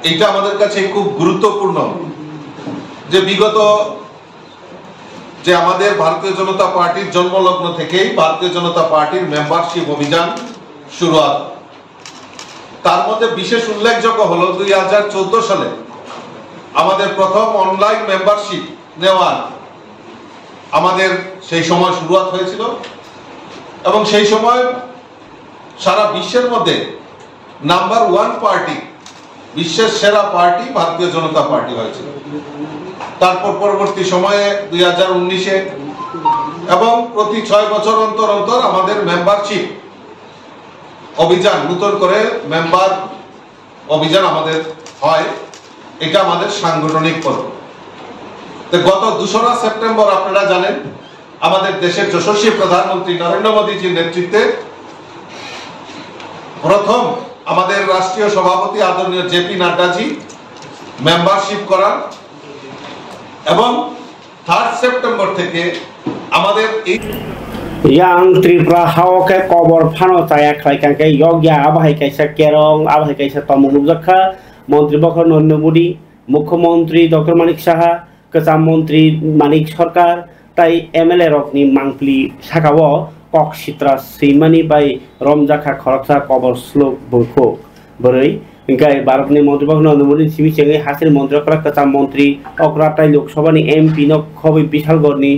এটা আমাদের কাছে খুব গুরুত্বপূর্ণ যে বিগত যে আমাদের ভারতীয় জনতা পার্টির জন্মলগ্ন থেকেই ভারতীয় জনতা পার্টির মেম্বারশিপ অভিযান শুরু তার মধ্যে বিশেষ উল্লেখযোগ্য হলো 2014 সালে আমাদের প্রথম অনলাইন মেম্বারশিপ নেওয়ার আমাদের সেই সময় শুরুয়াত হয়েছিল এবং সেই সময় সারা বিশ্বের মধ্যে নাম্বার 1 পার্টি, বিশ্বের সেরা পার্টি ভারতীয় জনতা পার্টি হয়েছিল। তারপর পরবর্তী সময়ে 2019-এ এবং প্রতি 6 বছর অন্তর অন্তর আমাদের মেম্বারশিপ অভিযান, নতুন করে মেম্বার অভিযান আমাদের হয়। এটা আমাদের সাংগঠনিক পর্ব। গত 2রা সেপ্টেম্বর আপনারা জানেন আমাদের দেশের যশস্বী প্রধানমন্ত্রী নরেন্দ্র মোদীজির নেতৃত্বে প্রথম আমাদের রাষ্ট্রীয় সভাপতি আদরণীয় জেপি নাড্ডাজি মেম্বারশিপ করার এবং 3 সেপ্টেম্বর থেকে আমাদের এই yang Tripura hawke kobor phano taya khlaikan ke yogya abhai kaisa kerong abhai kaisa tomung jakha মন্ত্রী বখর নরেন্দ্র মোদী, মুখ্যমন্ত্রী ডক্টর মানিক সাহা, কেচাম মন্ত্রী মানিক সরকার তাই এমএলএ রকনি মাংপলি সাকাও কক সিত্রা সৈমানি বাই রমজাখা খরকসা কবর শ্লোক বৈখো বরৈ গাই ভারতনি মন্ত্রী বখর নরেন্দ্র মোদী সিমি চেঙ্গে হাসির মন্ত্রী করা কেচাম মন্ত্রী অগ্রাটাই লোকসভানি এমপি ন খবি বিশালগড়নি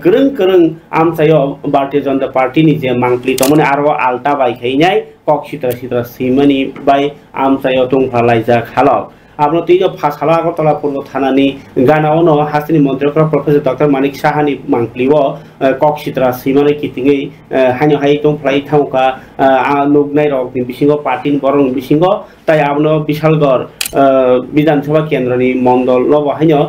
করং করং আমসায় ভারতীয় জনতা পার্টিনি যে মাংপলি তমনে আরো আলটা বাইখাইনাই কক সিত্রা সিত্রা সৈমানি বাই আমসায় টংফালাইজা খালক আপনার তিন ফাঁসালা আগরতলা পূর্ব থানানি গানাওন হাসিনি মন্ত্রী প্রফেসর ডক্টর মানিক সাহানি মাংপলিও কক সিত্রা সৈমানি কিতিঙै হাইনো হাই টংফালাই থাউকা নুগনাই রকনি বিসিঙ্গ পার্টিनि বরং বিসিঙ্গ তাই আপনার বিশালগড় বিধানসভা কেন্দ্রনি মন্ডল লব হাইনো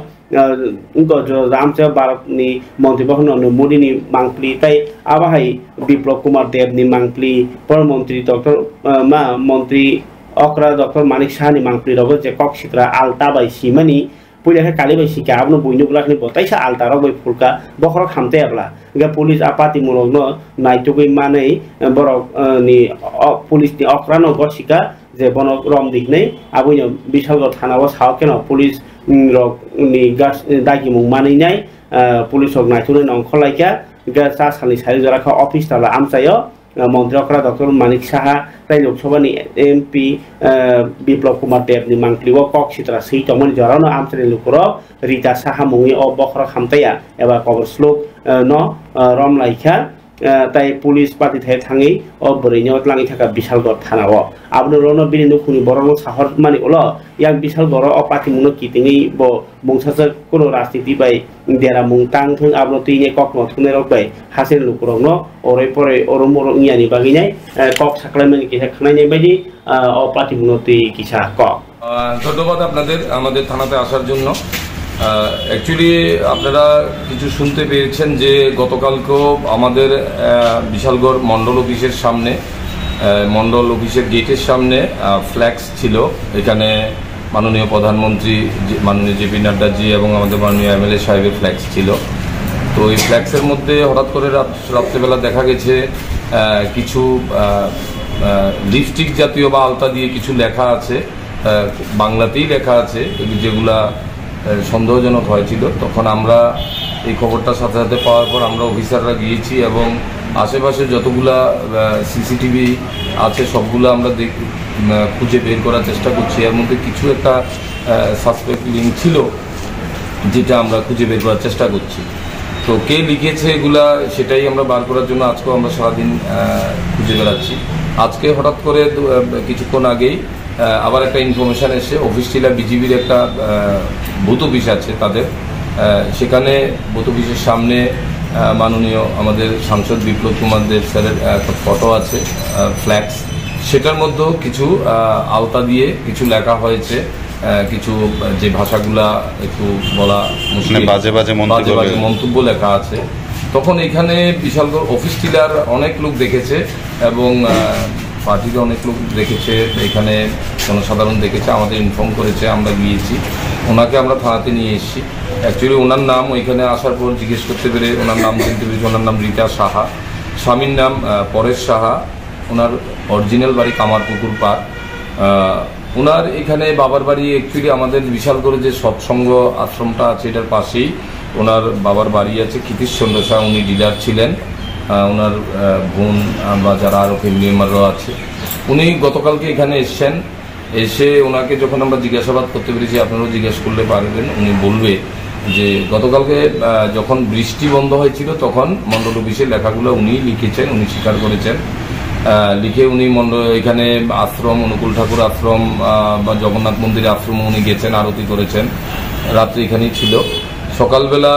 আমসায় ভারতनि মন্ত্রী বখর নরেন্দ্র মোদীनि মাংপলি তাই আবাহাই বিপ্লব কুমার দেবनि মাংপলি প্রধানমন্ত্রী ডক্টর মন্ত্রী অকরা ডক্টর মানিক সাহানি মাংপলি রব যে কক সিত্রা আলতা বাই সিমানি পুইলাখে কালি বাই সিকা আপনি বইনুগুলাখনি বতাইসা আলতা রব বাই ফুলকা বখর খামতে আগলা গে পুলিশ আপাতি মুলগ্ন নাইটুগৈ মাनै বরক नि পুলিশ नि অকরা ন গসিকা যে বন রম দিগनै আবুইনো বিশালগড় থানাও সাও কেন পুলিশ রক नि গাস দাগি মুং মানैनाय পুলিশ রক নাইটুनै নংখলাইকা গে চা সালনি সারি জরাখা অফিস তালা আমসায় মন্ত্রী অকরা ডক্টর মানিক সাহা তাই লোকসভানি এমপি বিপ্লব কুমার দেবনি মাংপলিও কক সিত্রা সেই তমনি জরানো আমসানি লুকুর রিতা সাহা মুঙি অ বখর খামতায়া এবার কবর শ্লোক ন রমলাইখা তাই পুলিশ পাতি থাঙै অ বরैनो লাঙি থাকা বিশালগড় থানাও আপনি রন বিনি নুখুনি বরং শহর মানে ওল ইয়াং বিশালগড় অ পাতি মুনো কিতিङै ব বংশাচার কোনো রাজনীতি বাই দেরা মুং তাং থং আপনি তিনে কক নথুনে রকবাই হাসির লুকুরং ওরে পরে ওরমর ইয়ানি বাগিনাই কক সাকলাইমানি কিসা খানাইনাই বাইদি অ পাতি মুনো তি কিসা কক। ধন্যবাদ আপনাদের আমাদের থানাতে আসার জন্য। অ্যাকচুয়ালি আপনারা কিছু শুনতে পেয়েছেন যে গতকালকেও আমাদের বিশালগড় মন্ডল অফিসের সামনে মন্ডল অফিসের গেটের সামনে ফ্ল্যাক্স ছিল। এখানে মাননীয় প্রধানমন্ত্রী মাননীয় জেপি নাড্ডাজি এবং আমাদের মাননীয় এমএলএ সাহেবের ফ্ল্যাক্স ছিল। তো এই ফ্ল্যাক্সের মধ্যে হঠাৎ করে রাত্রেবেলা দেখা গেছে কিছু লিপস্টিক জাতীয় বা আলতা দিয়ে কিছু লেখা আছে, বাংলাতেই লেখা আছে, যেগুলা সন্দেহজনক হয়েছিল। তখন আমরা এই খবরটা সাথে সাথে পাওয়ার পর আমরা অফিসাররা গিয়েছি এবং আশেপাশে যতগুলা সিসিটিভি আছে সবগুলো আমরা খুঁজে বের করার চেষ্টা করছি। এর মধ্যে কিছু একটা সাসপেক্ট লিঙ্ক ছিল যেটা আমরা খুঁজে বের করার চেষ্টা করছি। তো কে লিখেছে এগুলা সেটাই আমরা বার করার জন্য আজকেও আমরা সারাদিন খুঁজে বেড়াচ্ছি। আজকে হঠাৎ করে কিছুক্ষণ আগেই আবার একটা ইনফরমেশান এসে অফিস টিলা বিজিবির একটা বুথ অফিস আছে তাদের, সেখানে বুথ অফিসের সামনে মাননীয় আমাদের সাংসদ বিপ্লব কুমার দেব স্যারের একটা ফটো আছে ফ্ল্যাক্স, সেটার মধ্যেও কিছু আলতা দিয়ে কিছু লেখা হয়েছে, কিছু যে ভাষাগুলা একটু বলা মুশকিল, বাজে বাজে মন্তব্য লেখা আছে। তখন এখানে বিশালগড় অফিস টিলার অনেক লোক দেখেছে এবং পার্টিতে অনেক লোক দেখেছে, এখানে জনসাধারণ দেখেছে, আমাদের ইনফর্ম করেছে, আমরা গিয়েছি, ওনাকে আমরা থানাতে নিয়ে এসেছি। অ্যাকচুয়ালি ওনার নাম ওইখানে আসার পর জিজ্ঞেস করতে পেরে ওনার নাম জানতে পেরেছি। ওনার নাম রীতা সাহা, স্বামীর নাম পরেশ সাহা, ওনার অরিজিনাল বাড়ি কামারপুকুর পাড়। ওনার এখানে বাবার বাড়ি অ্যাকচুয়ালি আমাদের বিশালগড়ে যে সৎসঙ্গ আশ্রমটা আছে এটার পাশেই ওনার বাবার বাড়ি আছে। কীর্তিশচন্দ্র শাহ উনি ডিলার ছিলেন, ওনার বোন বা যারা আরও ফ্যামিলি মেম্বাররাও আছে। উনি গতকালকে এখানে এসছেন, এসে ওনাকে যখন আমরা জিজ্ঞাসাবাদ করতে পেরেছি, আপনারাও জিজ্ঞেস করলে পারবেন, উনি বলবে যে গতকালকে যখন বৃষ্টি বন্ধ হয়েছিল তখন মণ্ডল অফিসের লেখাগুলো উনি লিখেছেন, উনি স্বীকার করেছেন। লিখে উনি এখানে আশ্রম, অনুকূল ঠাকুর আশ্রম বা জগন্নাথ মন্দির আশ্রম উনি গেছেন, আরতি করেছেন, রাত্রি এখানেই ছিল। সকালবেলা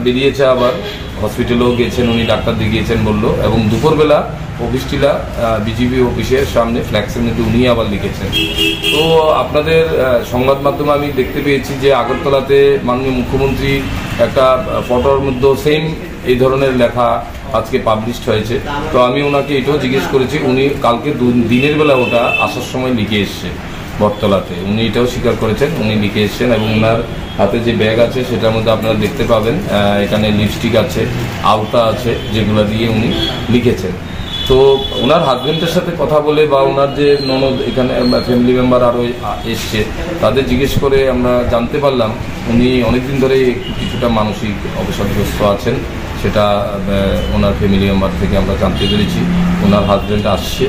বেরিয়েছে, আবার হসপিটালেও গেছেন, উনি ডাক্তার দেখিয়েছেন বললো, এবং দুপুরবেলা অফিসটিলা বিজিবি অফিসের সামনে ফ্ল্যাক্সের মধ্যে উনি আবার লিখেছেন। তো আপনাদের সংবাদ মাধ্যমে আমি দেখতে পেয়েছি যে আগরতলাতে মাননীয় মুখ্যমন্ত্রী একটা ফটোর মধ্যে সেম এই ধরনের লেখা আজকে পাবলিশড হয়েছে। তো আমি ওনাকে এটাও জিজ্ঞেস করেছি, উনি কালকে দিনের বেলা ওটা আসার সময় লিখে এসছে বটতলাতে, উনি এটাও স্বীকার করেছেন, উনি লিখে এসছেন। এবং ওনার হাতে যে ব্যাগ আছে সেটার মধ্যে আপনারা দেখতে পাবেন এখানে লিপস্টিক আছে, আলতা আছে, যেগুলো দিয়ে উনি লিখেছেন। তো ওনার হাজবেন্ডের সাথে কথা বলে বা ওনার যে ননদ এখানে ফ্যামিলি মেম্বার আরও এসছে তাদের জিজ্ঞেস করে আমরা জানতে পারলাম উনি অনেকদিন ধরে কিছুটা মানসিক অবসাদগ্রস্ত আছেন, সেটা ওনার ফ্যামিলি মেম্বার থেকে আমরা জানতে পেরেছি। ওনার হাজবেন্ড আসছে,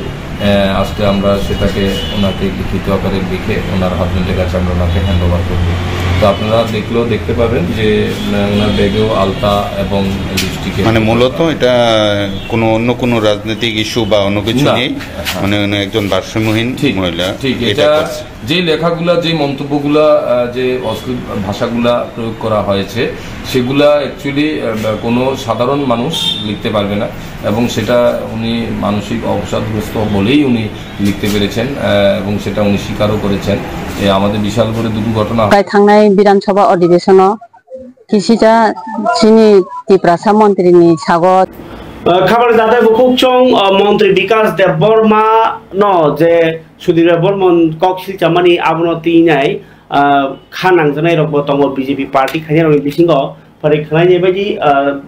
আজকে আমরা সেটাকে ওনাকে লিখিত আকারে লিখে ওনার হাজবেন্ডের কাছে আমরা ওনাকে হ্যান্ড ওভার করবো। তো আপনারা দেখলেও দেখতে পাবেন যে ওনার ব্যাগেও আলতা এবং লিপস্টিকে, মানে মূলত এটা কোনো অন্য কোনো রাজনৈতিক ইস্যু বা অন্য কিছু নেই, মানে উনি একজন ভারসাম্যহীন মহিলা। ঠিক, এটা যে লেখাগুলা, যে মন্তব্যগুলা, যে অশ্লীল ভাষাগুলা প্রয়োগ করা হয়েছে সেগুলা অ্যাকচুয়ালি কোনো সাধারণ মানুষ লিখতে পারবে না, এবং সেটা উনি মানসিক অবসাদগ্রস্ত বলেই উনি লিখতে পেরেছেন, এবং সেটা উনি স্বীকারও করেছেন। আমাদের বিশাল করে দুটো ঘটনা थांनाय विधानसभा अधिवेशन किसिजा चिनी तिप्रासा मन्त्रीनि सागत खबर जाते बुकुकचों मंत्री विकास देबबर्मा न जे सुधीर बर्मन कक्सिल चामानि आबनति नाय खानांजनाय रखबो दङ बीजेपी पार्टी खायनि बिसिङाव फरे खालायनाय बायदि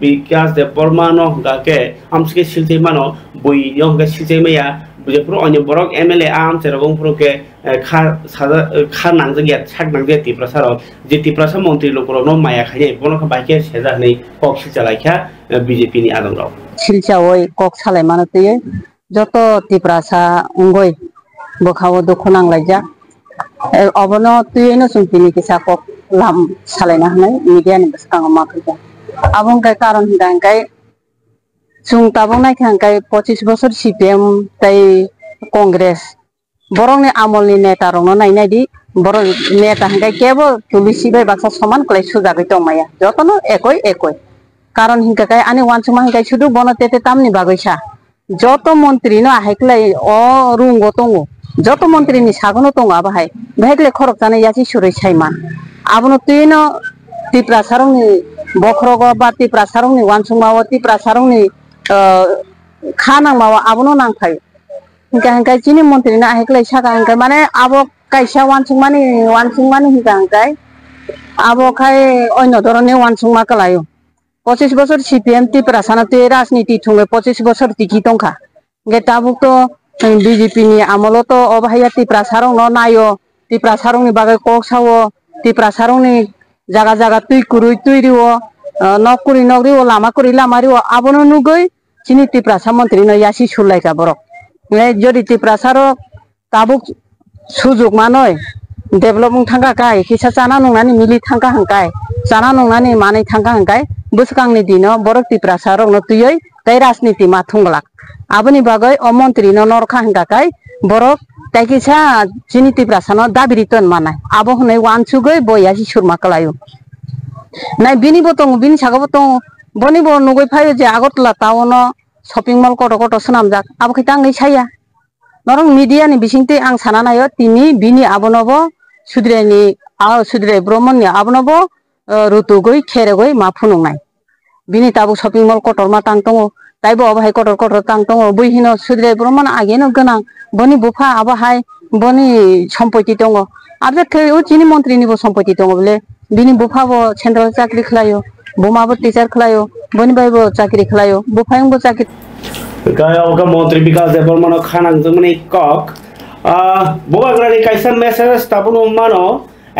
विकास देबबर्मा न गाके आमसके सिलथैमानो बय यंगा सिलथैमाया बुजेपुर अन्य बरक एमएलए आम सेरगंपुरके खा नांजगे छाक नांजगे तिप्रासार जे तिप्रासा मंत्री लोकरो न माया खायनाय बनखा बाइके सेजानै कक्सिल चालायखा बीजेपी नि आदंराव सिलचावै कक सालायमानो तैयो जत तिप्रासा उंगय बोखावो दुखु नांलायजा अबनो तैयनो सुंपिनि किसा कक लाम सालायना हानाय मिडियानि बसकाङाव माखैजा आबंगाय कारण हिदांगाय जों ताबं नायखांगाय 25 बोसोर सीपीएम तै कांग्रेस बरंनि आमलनि नेता रंनो नायनायदि बर नेता हांगाय केवल तुलसी बाय बाक्सा समान कलाय सुजागै दंमाया जतनो एकय कारण हिंकाय आनि वानसुमा हिंकाय सुदु बनतेते तामनि बागैसा जत मन्त्री न आहायक्लाय अ रुंग दंगो जत मन्त्रीनि सागनो दङ आबाहाय बेहायक्लाय खरक जानाय यासि सुरै सायमा आबनो तैनो तिप्रासारंनि बख्रग बा तिप्रासारंनि वानसुमाव तिप्रासारंनि खाना मावा आबनो नांफाय हिंकाय चिनि मन्त्री न आहायक्लाय सागा हिंकाय माने आबो कायसा वानसुमानि हिंकाय आबो खाय अन्य धरननि वानसुमा कलायो 25 बोसोर सीपीएम तिप्रासाना ते राजनीति थुङे 25 बोसोर टिकी दंखा गे ताबुक तो बीजेपी नि आमलो तो अबहाया तिप्रासारं न नायो तिप्रासारंनि बागै कक्सावो तिप्रासारंनि जागा जागा तुइ कुरुइ तुइरिवो नकुरि नगरिवो लामा कुरि लामारिवो आबनो नुगै चिनि तिप्रासा मन्त्री न यासि सुलायका बरक जदि तिप्रासार ताबुक सुजुग मानय डेभलपमेंट थांगा काय किसा जाना नंनानि मिलि थांगा हंकाय जाना नंनानि मानै थांगा हंकाय बुसकांनि दिनो बरक तिप्रासारं न तुयै तै राजनीति मा थुंगलाक आबनि बागै अ मन्त्री न नरखा हंगाकाय बरक ताइकिसा चिनि तिप्रासानो दाबिरितन मानाय आबो हनै वानसुगै बयासि सुरमा कलायो नाय बिनि बतंग बिनि सागा बतंग बनि ब नुगै फायो जे आगरतला टाउन शपिं मल कट सनामजाक आबो खैता आंनि साया नरं मीडियानि बिसिंते आं साना नायो तिनि बिनि आबनबो सुद्राय ब्रह्मनि आबनबो रुतुगै खेरगै मा फुनुंनाय बिनि ताबु शपिं मल कटर मा तां दङ ताइबो अबहाय कटर तां दङ बैहिनो सुद्राय ब्रह्मन आगेनो गोनां बनि बुफा आबहाय बनि सम्पत्ति दङ आबे थै चिनि मन्त्रीनिबो सम्पत्ति दङ बले बिनि बुफाबो सेन्ट्रेल चाकरि खलायो बुमाबो टीचर खलायो बनि बायबो चाकरि खलायो बुफायंबो चाकरि गायक मंत्री विकास देबबर्मा खानांजोंमनि कक बोगाग्रानि कायसा मेसेज ताबुनो मानो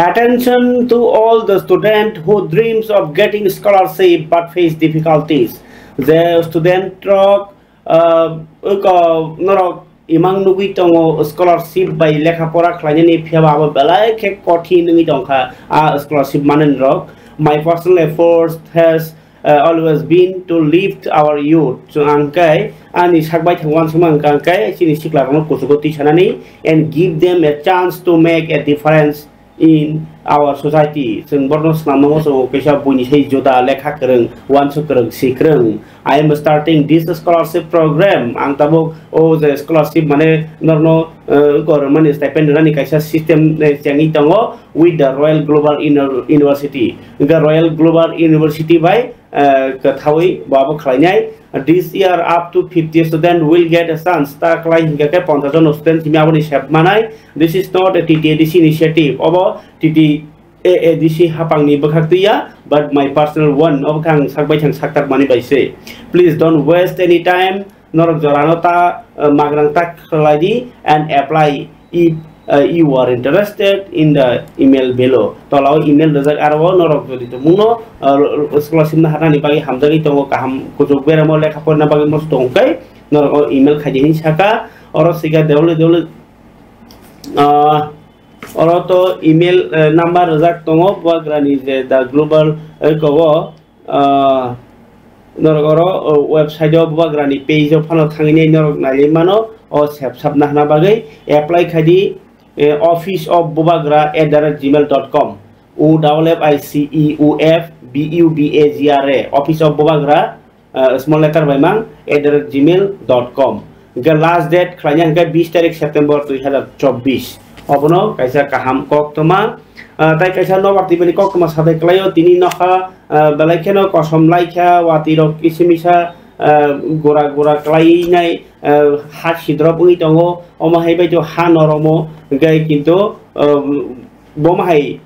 attention to all the students who dreams of getting scholarship but face difficulties the student rock noro imang nugui tongo scholarship by lekha pora khlaini ni phiaba aba belai ke kothi nungi tongkha a scholarship manen rok. My personal efforts has always been to lift our youth. So angkai ani sakbai thangwan samang angkai sini sikla rono kusugoti chanani and give them a chance to make a difference in our society. Sing borno snamo so kesha buni sei joda lekha kereng wan so kereng si kereng. I am starting this scholarship program. Ang tabok o the scholarship mane norno government stipend rani kaisa system changi tongo with the Royal Global University. The Royal Global University by kathawi babo khlainai. This year up to 50 students will get a chance. Ta klai hingga ke 50 jon student simi aboni shep manai. This is not a TTADC initiative. Obo TTADC hapang ni bakhaktiya, but my personal one of kang sakbai chang saktar mani by say. Please don't waste any time. Norok jorano ta magrang tak khladi and apply if you are interested in the email below. Tolong email rezak arwo norok jodi to muno scholarship na harani bagi hamdagi tongo kaham kujuk bera mo lekha porna bagi mos tongkai norok email khajini saka oro siga deule oro to email number rezak tongo bagrani je the global kowo norok oro website o bagrani page o phano thangini norok nali mano o sap na hana bagi apply khadi office of bobagra@gmail.com OFFICEOFBUBAGRA office of bobagra small letter by mang @gmail.com. The last date khlanya ke 20 tarik September 2024 obono kaisa kaham kok toma tai kaisa no parti beli kok toma sade klayo tini nokha belaikeno kosom laikha watiro kisimisa gora klai nai hat sidrop ui tongo omahai bai jo han oromo gai kintu bomahai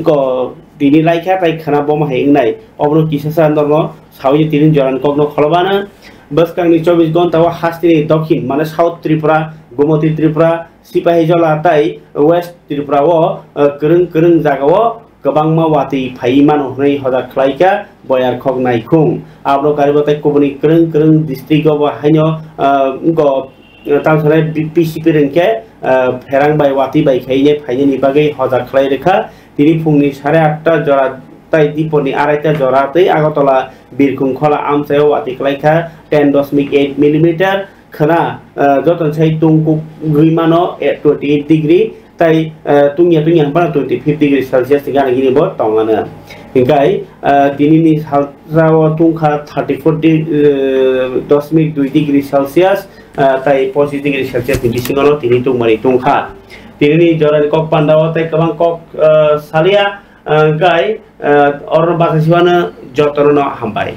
ko tini laikha tai khana bomahai nai obno kisasa norno sawi tinin joran kokno kholbana bas kangni 24 ঘন্টা wa hastini dokhin mane south tripura gomoti tripura sipahi jola tai west tripura wo kereng jagao gabangma wati phaiman hnai hoda khlaika boyar khok nai khung abro karibatai kobuni kereng district of haino go tamsane PCP rengke pherang bai wati bai khaine phaini bagai hoda khlai rekha tini phungni 8:30 jora tai diponi araita jora tai agotola birkung khola amsayo wati khlaika 10.8 mm khana joton chai tungku guimano at 28 degree tai tungya bana 25 degree celsius tingana gini bo tongana hingkai tini ni halrawo tungkha 34.2 degree celsius tai 40 degree celsius ni singolo tini tungmari tungkha tini ni jorani kok pandawa tai kabang kok salia gai or basasiwana jotono hambai.